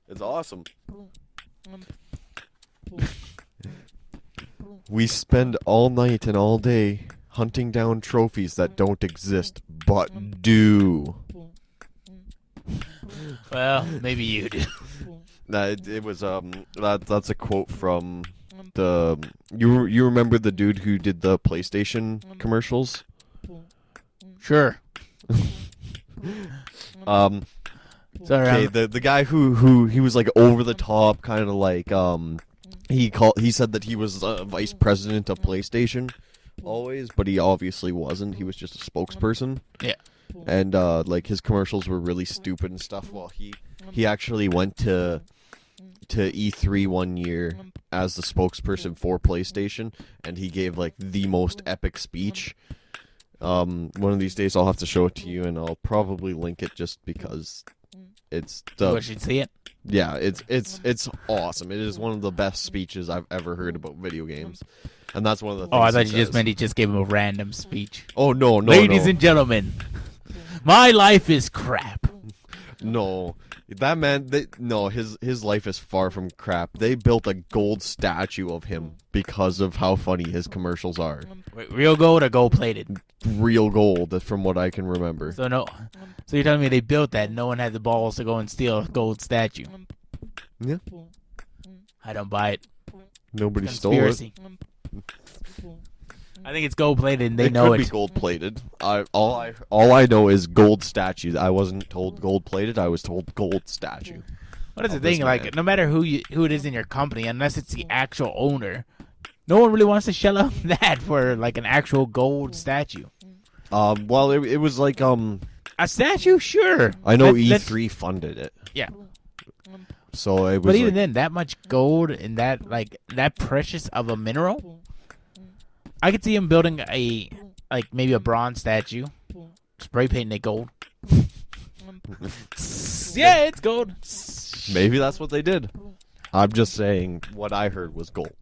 It's awesome. We spend all night and all day hunting down trophies that don't exist, but do. Well, maybe you do. It was that's a quote from the you remember the dude who did the PlayStation commercials? Sure. Okay, the guy who he was like over the top, kind of like he said that he was vice president of PlayStation always, but he obviously wasn't. He was just a spokesperson. Yeah. and like his commercials were really stupid and stuff. Well, he actually went to E3 one year as the spokesperson for PlayStation, and he gave like the most epic speech. One of these days I'll have to show it to you, and I'll probably link it just because it's You should see it. yeah, it's awesome. It is one of the best speeches I've ever heard about video games, and that's one of the things. Oh, I thought he you just says. meant he just gave him a random speech. Oh no, Ladies and gentlemen, my life is crap. no. That man, his life is far from crap. They built a gold statue of him because of how funny his commercials are. Wait, real gold or gold plated? Real gold, from what I can remember. So you're telling me they built that? No one had the balls to go and steal a gold statue? Yeah. I don't buy it. Nobody stole it. Conspiracy. I think it's gold plated, and they It know could it. be gold plated. All I know is gold statue. I wasn't told gold plated. I was told gold statue. What is the of this thing? Like, man. no matter who it is in your company, unless it's the actual owner, no one really wants to shell out that for like an actual gold statue. Well, it was like A statue, sure. I know That's- E3 funded it, Yeah, so it was. but even like, then, that much gold and that precious of a mineral, I could see him building maybe a bronze statue, spray painting it gold. Yeah, it's gold. maybe that's what they did. I'm just saying what I heard was gold.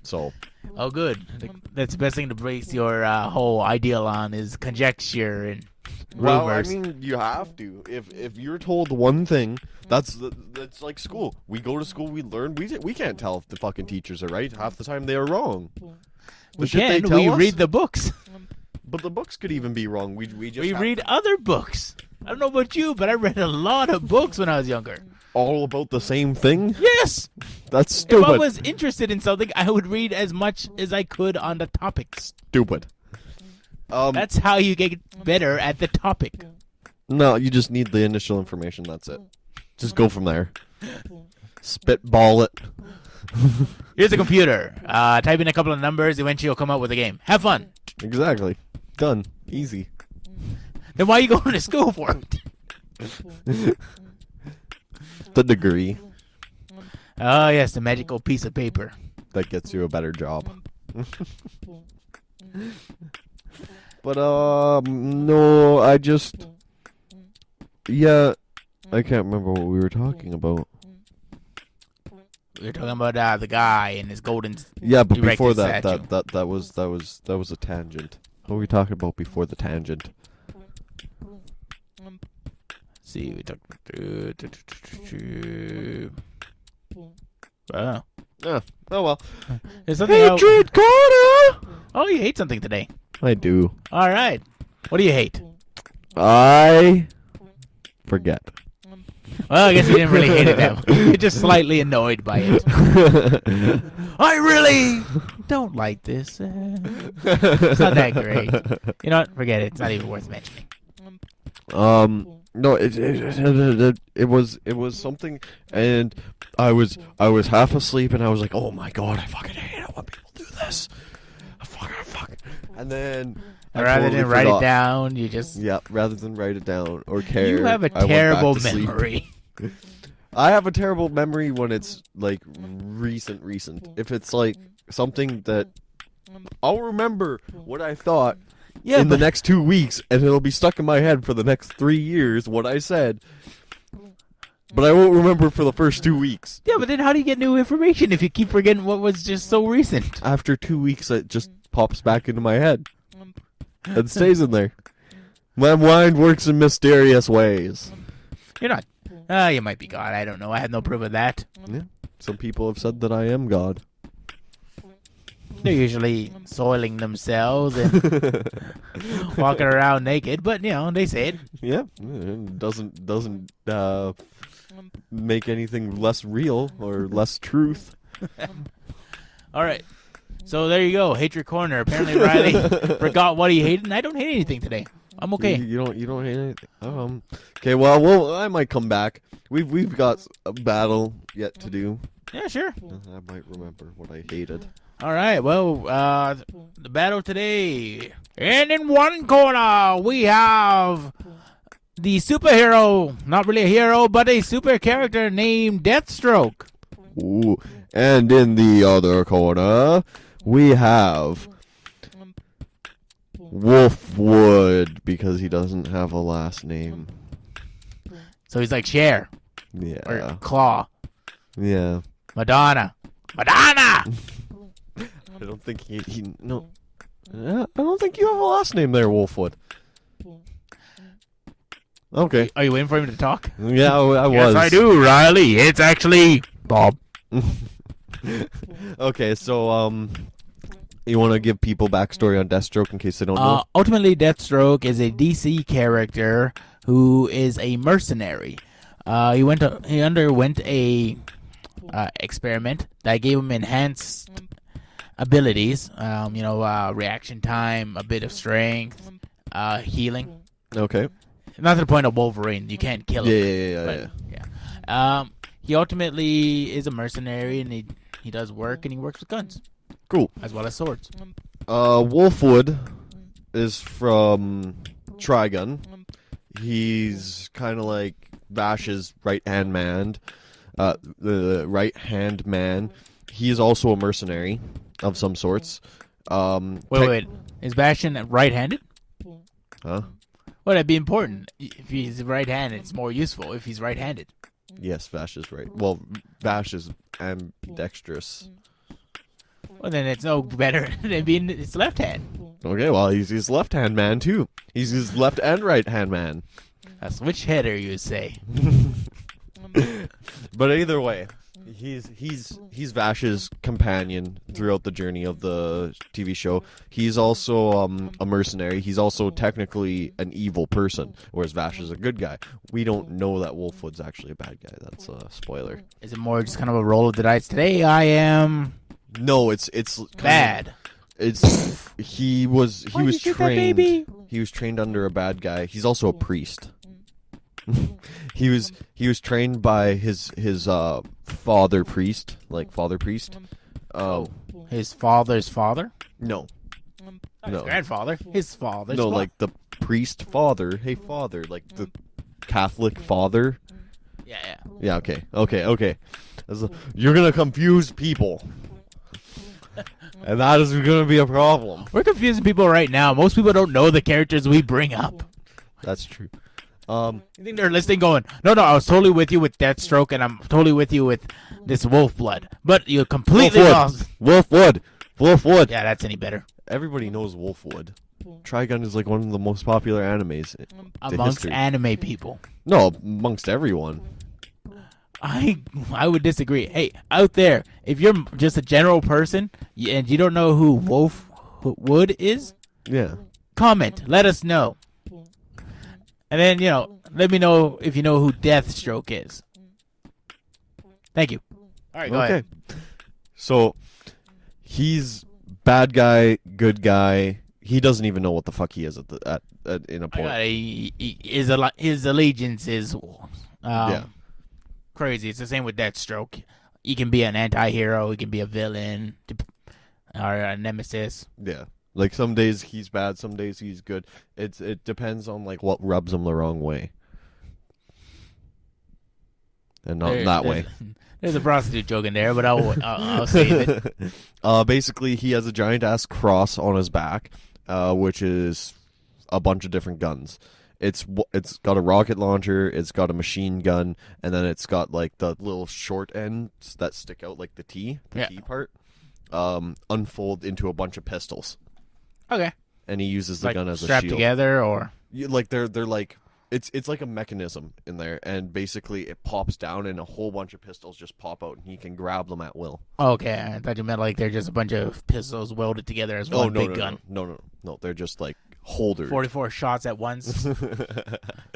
So Oh, good. That's the best thing to base your whole ideal on is conjecture and rumors. Well, I mean, you have to. If you're told one thing, that's like school. We go to school, we learn. We can't tell if the fucking teachers are right. Half the time they are wrong. we shit they can. tell We us? read the books. But the books could even be wrong. We just We have read other books. I don't know about you, but I read a lot of books when I was younger. all about the same thing. Yes. That's If stupid. I was interested in something, I would read as much as I could on the topic. Stupid. That's how you get better at the topic. No, you just need the initial information. That's it. Just go from there. Spitball it. Here's a computer. Type in a couple of numbers. Eventually, you'll come up with a game. Have fun. Exactly. Done. Easy. Then why are you going to school for it? The degree Oh, yes, the magical piece of paper. that gets you a better job. But no, I just I can't remember what we were talking about. We were talking about the guy and his golden. Yeah, but Erected before that, statue. that was a tangent. What were we talking about before the tangent? See, we talked. Wow. Oh well. There's something else. Hatred corner. Oh, you hate something today. I do. All right. What do you hate? I forget. Well, I guess you didn't really hate it that much. You're just slightly annoyed by it. I really don't like this. It's not that great. You know what? Forget it. It's not even worth mentioning. No, it was something, and I was half asleep, and I was like, oh my god, I fucking hate it when people do this. Fuck. And then Rather than write it down, you just. Yeah, rather than write it down or care. You have a I went back terrible to sleep. memory. I have a terrible memory when it's like recent. If it's like something that I'll remember what I thought in the next 2 weeks, and it'll be stuck in my head for the next 3 years what I said. But I won't remember for the first 2 weeks. Yeah, but then how do you get new information if you keep forgetting what was just so recent? After 2 weeks, it just pops back into my head. It stays in there. My mind works in mysterious ways. You're not. You might be God. I don't know. I have no proof of that. Yeah. Some people have said that I am God. They're usually soiling themselves and walking around naked, but they say it. Yeah. It doesn't make anything less real or less truth. All right. So there you go. Hatred Corner. Apparently Riley forgot what he hated, and I don't hate anything today. I'm okay. You don't hate anything. Okay. Well, I might come back. We've got a battle yet to do. Yeah, sure. I might remember what I hated. All right. Well, the battle today, and in one corner we have the superhero, not really a hero, but a super character named Deathstroke. Ooh. And in the other corner, we have Wolfwood, because he doesn't have a last name. So he's like Cher Yeah. or Claw, Yeah. Madonna. I don't think he no. I don't think you have a last name there, Wolfwood. Okay. Are you waiting for him to talk? Yeah, I was. Yes, I do, Riley. It's actually Bob. Okay, so you want to give people backstory on Deathstroke in case they don't know? Ultimately, Deathstroke is a DC character who is a mercenary. He underwent a experiment that gave him enhanced abilities. Reaction time, a bit of strength, healing. Okay. Not to the point of Wolverine. You can't kill him. Yeah. He ultimately is a mercenary, and he does work, and he works with guns. Cool. As well as swords. Wolfwood is from Trigun. He's kind of like Vash's right-hand man. The right-hand man. He is also a mercenary of some sorts. Wait. Is Bastion right-handed? Huh? Well, that'd be important. If he's right-handed, it's more useful if he's right-handed. Yes, Vash is right. Well, Vash is ambidextrous. Well, then it's no better than being his left hand. Okay, well, he's left-hand man, too. He's his left and right-hand man. A switch header, you say. But either way, he's Vash's companion throughout the journey of the TV show. He's also a mercenary. He's also technically an evil person, whereas Vash is a good guy. We don't know that Wolfwood's actually a bad guy. That's a spoiler. Is it more just kind of a roll of the dice? Today I am No, it's bad. He was trained. He was trained under a bad guy. He's also a priest. he was trained by his father priest, father priest. His father's father? No. His grandfather. His father's No, father. like the priest father. Hey, father, like the Catholic father. Yeah. Yeah. Okay. You're gonna confuse people, and that is gonna be a problem. We're confusing people right now. Most people don't know the characters we bring up. That's true. You think they're listening going, no, I was totally with you with Deathstroke, and I'm totally with you with this Wolfblood. But you completely lost. Wolfwood. Yeah, that's any better. Everybody knows Wolfwood. Trigun is like one of the most popular animes Amongst anime people. No, amongst everyone. I would disagree. Hey, out there, if you're just a general person and you don't know who Wolfwood is, Yeah. comment. Let us know. And then, let me know if you know who Deathstroke is. Thank you. All right, go ahead. So, he's bad guy, good guy. He doesn't even know what the fuck he is in a point. His allegiance is Yeah. crazy. It's the same with Deathstroke. He can be an anti-hero. He can be a villain or a nemesis. Yeah. Like some days he's bad, some days he's good. It depends on like what rubs him the wrong way. And not that way. There's a prostitute joke in there, but I'll save it. Basically, he has a giant ass cross on his back, which is a bunch of different guns. It's got a rocket launcher, it's got a machine gun, and then it's got like the little short ends that stick out like the T part, unfold into a bunch of pistols. Okay. And he uses the gun as a shield. Strapped together, or they're like it's like a mechanism in there, and basically it pops down, and a whole bunch of pistols just pop out, and he can grab them at will. Okay, I thought you meant like they're just a bunch of pistols welded together as one big gun. No, they're just like holders. 44 shots at once.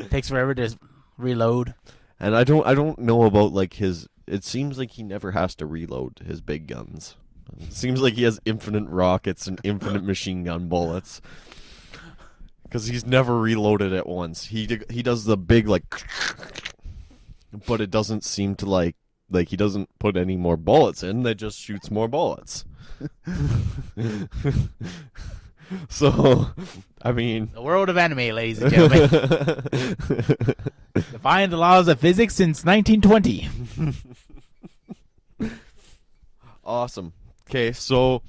Takes forever to reload. And I don't know about like his. It seems like he never has to reload his big guns. It seems like he has infinite rockets and infinite machine gun bullets. Because he's never reloaded at once. He does the big like, but it doesn't seem to like he doesn't put any more bullets in. That just shoots more bullets. So, I mean, The world of anime, ladies and gentlemen. Defying the laws of physics since 1920. awesome. Okay, so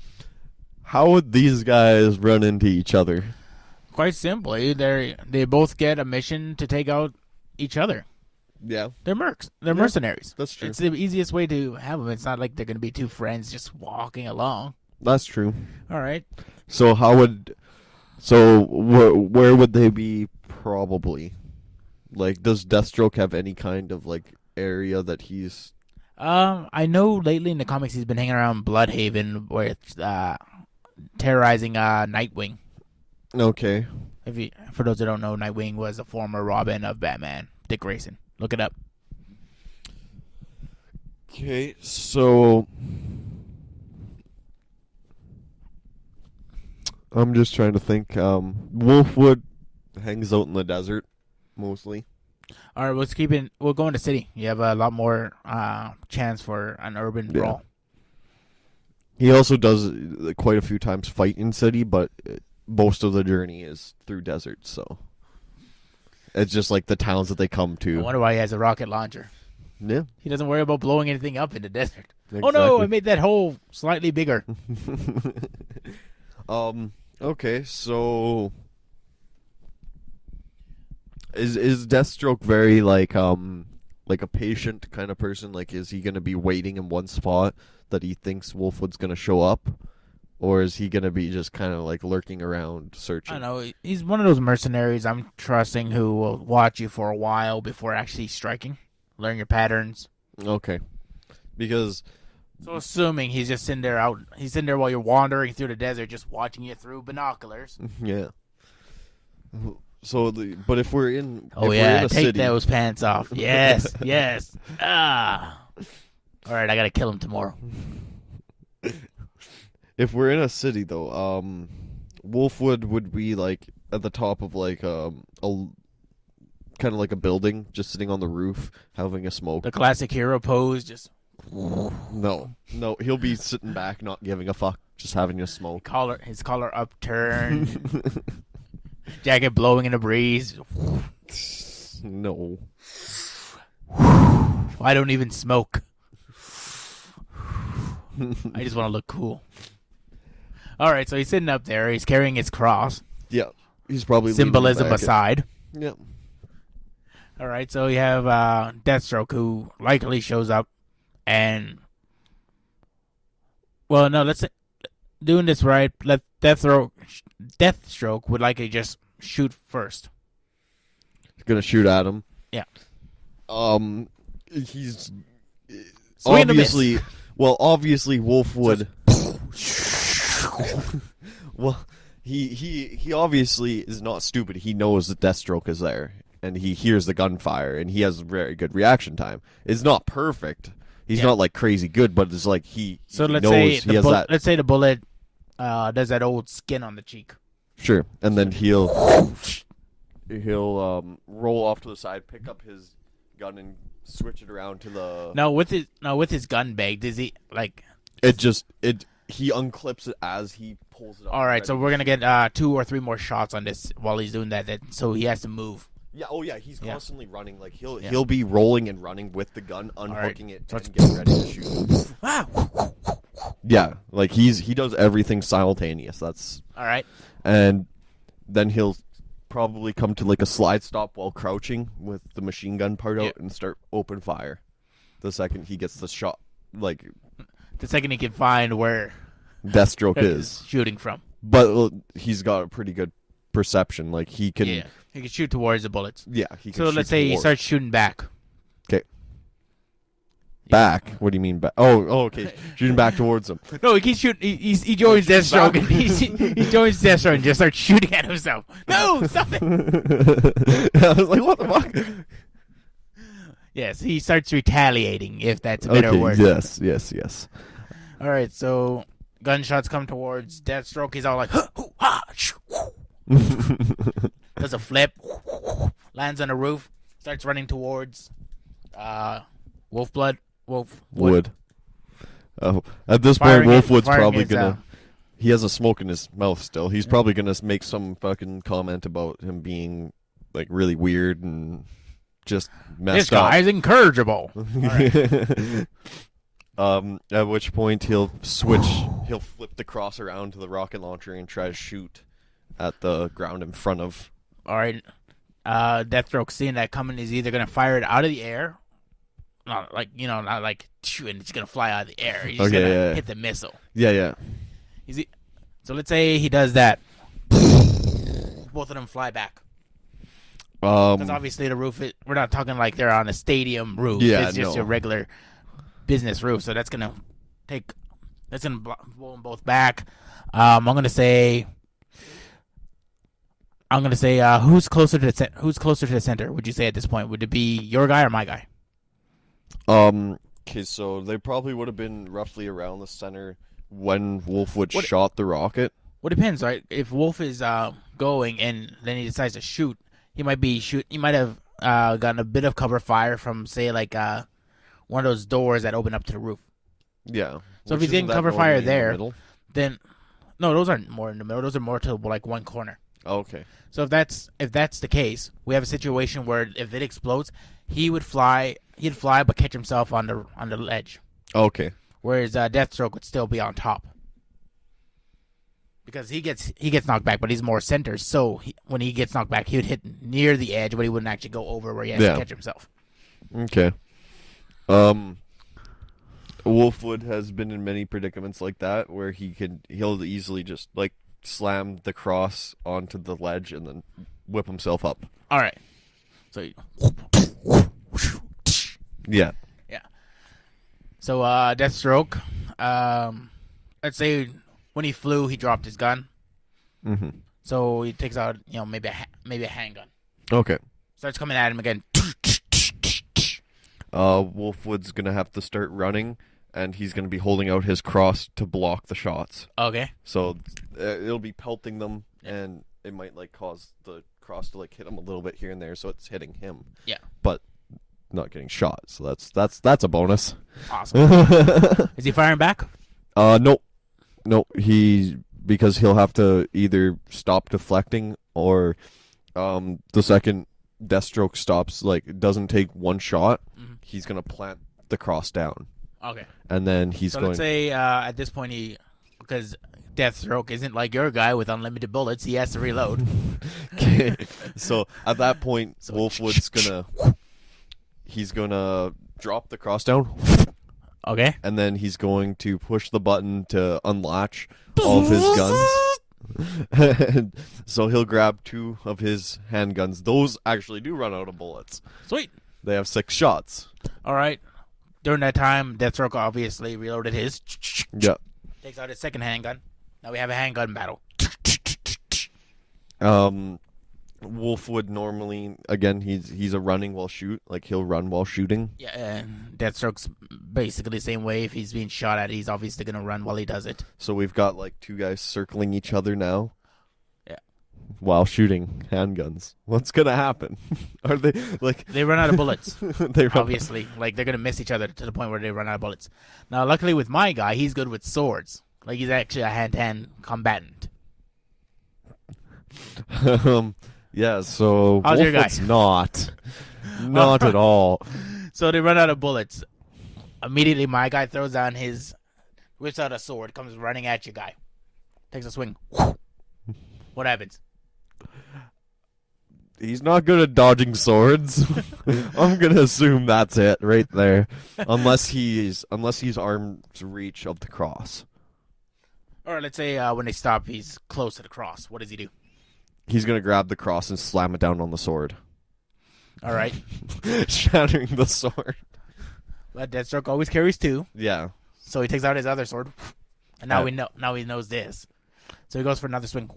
how would these guys run into each other? Quite simply, they both get a mission to take out each other. Yeah, They're mercs. They're mercenaries. that's true. It's the easiest way to have them. It's not like they're going to be two friends just walking along. That's true. All right. So where would they be probably? Like, does Deathstroke have any kind of like area that he's? I know lately in the comics he's been hanging around Bloodhaven with terrorizing Nightwing. Okay. For those that don't know, Nightwing was a former Robin of Batman, Dick Grayson. Look it up. Okay, so I'm just trying to think. Wolfwood hangs out in the desert mostly. All right, we'll go into city. You have a lot more chance for an urban brawl. He also does quite a few times fight in city, but most of the journey is through desert, so it's just like the towns that they come I to. wonder why he has a rocket launcher. Yeah. He doesn't worry about blowing anything up in the desert. Exactly. Oh no, I made that hole slightly bigger. Okay, so is Deathstroke very like a patient kind of person? Like, is he gonna be waiting in one spot that he thinks Wolfwood's gonna show up? Or is he gonna be just kind of like lurking around searching? I don't know. He's one of those mercenaries I'm trusting who will watch you for a while before actually striking. Learn your patterns. Okay. Because So assuming he's just sitting there he's sitting there while you're wandering through the desert, just watching you through binoculars. yeah. So but if we're in Oh if yeah, we're in a take city, those pants off. Yes, yes. All right, I gotta kill him tomorrow. if we're in a city though, Wolfwood would be like at the top of like a kind of like a building, just sitting on the roof having a smoke. The classic hero pose, just No, he'll be sitting back, not giving a fuck, just having a smoke. his collar upturned, jacket blowing in the breeze. No. I don't even smoke. I just want to look cool. All right, so he's sitting up there. He's carrying his cross. Yeah, he's probably Symbolism leaning back aside. Yeah. All right, so you have Deathstroke, who likely shows up, and well, no, let's doing this right. Let Deathstroke would likely just shoot first. He's gonna shoot at him. Yeah. He's Swing and a miss. obviously Wolfwood. Well, he obviously is not stupid. He knows that Deathstroke is there, and he hears the gunfire, and he has very good reaction time. It's not perfect. He's not like crazy good, but it's like he let's knows say he has that. Let's say the bullet does that old skin on the cheek. Sure, and then he'll roll off to the side, pick up his gun, and switch it around to the. Now with his gun bag, does he like? He unclips it as he pulls it up. All right, so we're gonna get 2 or 3 more shots on this while he's doing that. So he has to move. Yeah. Oh yeah. He's constantly running. Like Yeah. he'll be rolling and running with the gun, unhooking it, So and getting ready to shoot. Yeah. Like he does everything simultaneous. That's All right. and then he'll probably come to like a slide stop while crouching with the machine gun part out and start open fire. The second he gets the shot, like The second he can find where Deathstroke is shooting from. but he's got a pretty good perception. Like he can. Yeah, he can shoot towards the bullets. Yeah. He can So shoot let's say he towards. starts shooting back. Okay. Back? What do you mean back? Oh, okay. Shooting back towards him. No, he keeps shooting. He joins Deathstroke and he joins Deathstroke and just starts shooting at himself. No, stop it! I was like, what the fuck? Yes, he starts retaliating, if that's a better word. Yes. All right, so gunshots come towards Deathstroke. He's all like, does a flip, lands on the roof, starts running towards Wolfwood. Wood. Oh, at this point, Firing Wolfwood's firing probably his, gonna. He has a smoke in his mouth still. He's probably gonna make some fucking comment about him being like really weird and just This messed up. guy's incorrigible. All right. At which point he'll switch. He'll flip the cross around to the rocket launcher and try to shoot at the ground in front of. All right. Deathstroke, seeing that coming, is either gonna fire it out of the air, not like and it's gonna fly out of the air. He's just gonna hit the missile. Yeah. So let's say he does that. Both of them fly back. Because obviously the roof, we're not talking like they're on a stadium roof. Yeah, it's just no. a regular business roof. So that's gonna blow them both back. I'm gonna say who's closer to the center? Would you say at this point? Would it be your guy or my guy? Okay, so they probably would have been roughly around the center when Wolfwood shot the rocket. Well, it depends, right? If Wolf is going and then he decides to shoot, he might have gotten a bit of cover fire from, say, like one of those doors that open up to the roof. Yeah. So if he's getting cover fire there, then no, those aren't more in the middle. Those are more to like one corner. Oh, okay. So if that's the case, we have a situation where if it explodes, he'd fly but catch himself on the ledge. Okay. Whereas Deathstroke would still be on top. Because he gets knocked back, but he's more center. So when he gets knocked back, he would hit near the edge, but he wouldn't actually go over where he has to catch himself. Okay. Wolfwood has been in many predicaments like that where he'll easily just like slam the cross onto the ledge and then whip himself up. All right. So yeah. So Deathstroke, let's say when he flew, he dropped his gun. Mm-hmm. So he takes out, maybe a handgun. Okay. Starts coming at him again. Wolfwood's gonna have to start running, and he's gonna be holding out his cross to block the shots. Okay. So it'll be pelting them, and it might like cause the cross to like hit him a little bit here and there, so it's hitting him. Yeah. But not getting shot, so that's a bonus. Awesome. Is he firing back? No, because he'll have to either stop deflecting or the second Deathstroke stops, like doesn't take one shot, he's gonna plant the cross down. Okay. And then he's so going. Let's say at this point because Deathstroke isn't like your guy with unlimited bullets, he has to reload. Okay. So at that point, Wolfwood's gonna drop the cross down. Okay. And then he's going to push the button to unlatch all of his guns. So he'll grab 2 of his handguns. Those actually do run out of bullets. Sweet. They have 6 shots. All right. During that time, Deathstroke obviously reloaded his. Yeah. Takes out his second handgun. Now we have a handgun battle. Wolfwood normally, again, he's a running while shoot. Like, he'll run while shooting. Yeah, and Deathstroke's basically the same way. If he's being shot at, he's obviously going to run while he does it. So we've got, like, 2 guys circling each other now. Yeah. While shooting handguns. What's going to happen? Are they, like... They run out of bullets. Obviously. Like, they're going to miss each other to the point where they run out of bullets. Now, luckily with my guy, he's good with swords. Like, he's actually a hand-to-hand combatant. Yeah, so how's your guy? Wolfwood's not at all. So they run out of bullets. Immediately, my guy whips out a sword, comes running at you, guy. Takes a swing. What happens? He's not good at dodging swords. I'm gonna assume that's it right there, unless he's arm's reach of the cross. Or let's say when they stop, he's close to the cross. What does he do? He's gonna grab the cross and slam it down on the sword. All right. Shattering the sword. But Deathstroke always carries 2. Yeah. So he takes out his other sword, and now he knows this. So he goes for another swing.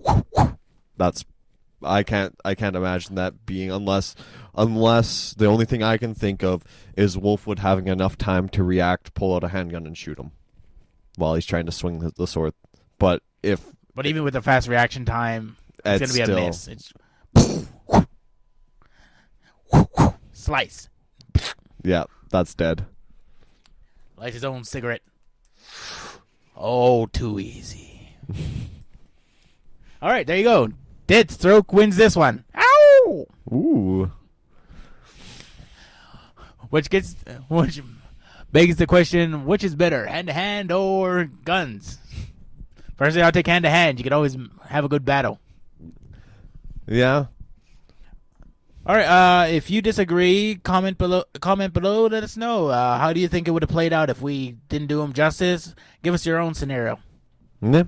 I can't imagine that being unless the only thing I can think of is Wolfwood having enough time to react, pull out a handgun, and shoot him while he's trying to swing the sword. But even with the fast reaction time, it's going to be a miss. It's slice. Yeah, that's dead. Lights his own cigarette. Oh, too easy. All right, there you go. Deathstroke wins this one. Ow! Ooh. Which begs the question, which is better, hand-to-hand or guns? Personally, I'll take hand-to-hand. You can always have a good battle. Yeah. All right, if you disagree, comment below. Let us know. How do you think it would have played out if we didn't do him justice? Give us your own scenario. Yeah.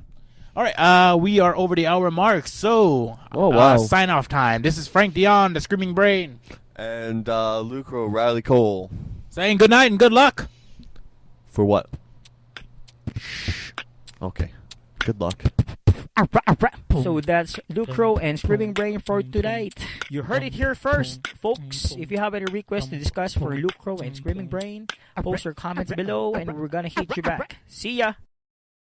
All right, we are over the hour mark, so wow. sign-off time. This is Frank Dion, the Screaming Brain. And Lucro Riley Cole. Saying good night and good luck. For what? Okay. Good luck. So that's Lucro and Screaming Brain for tonight. You heard it here first, folks. If you have any requests to discuss for Lucro and Screaming Brain, post your comments below and we're gonna hit you back. See ya!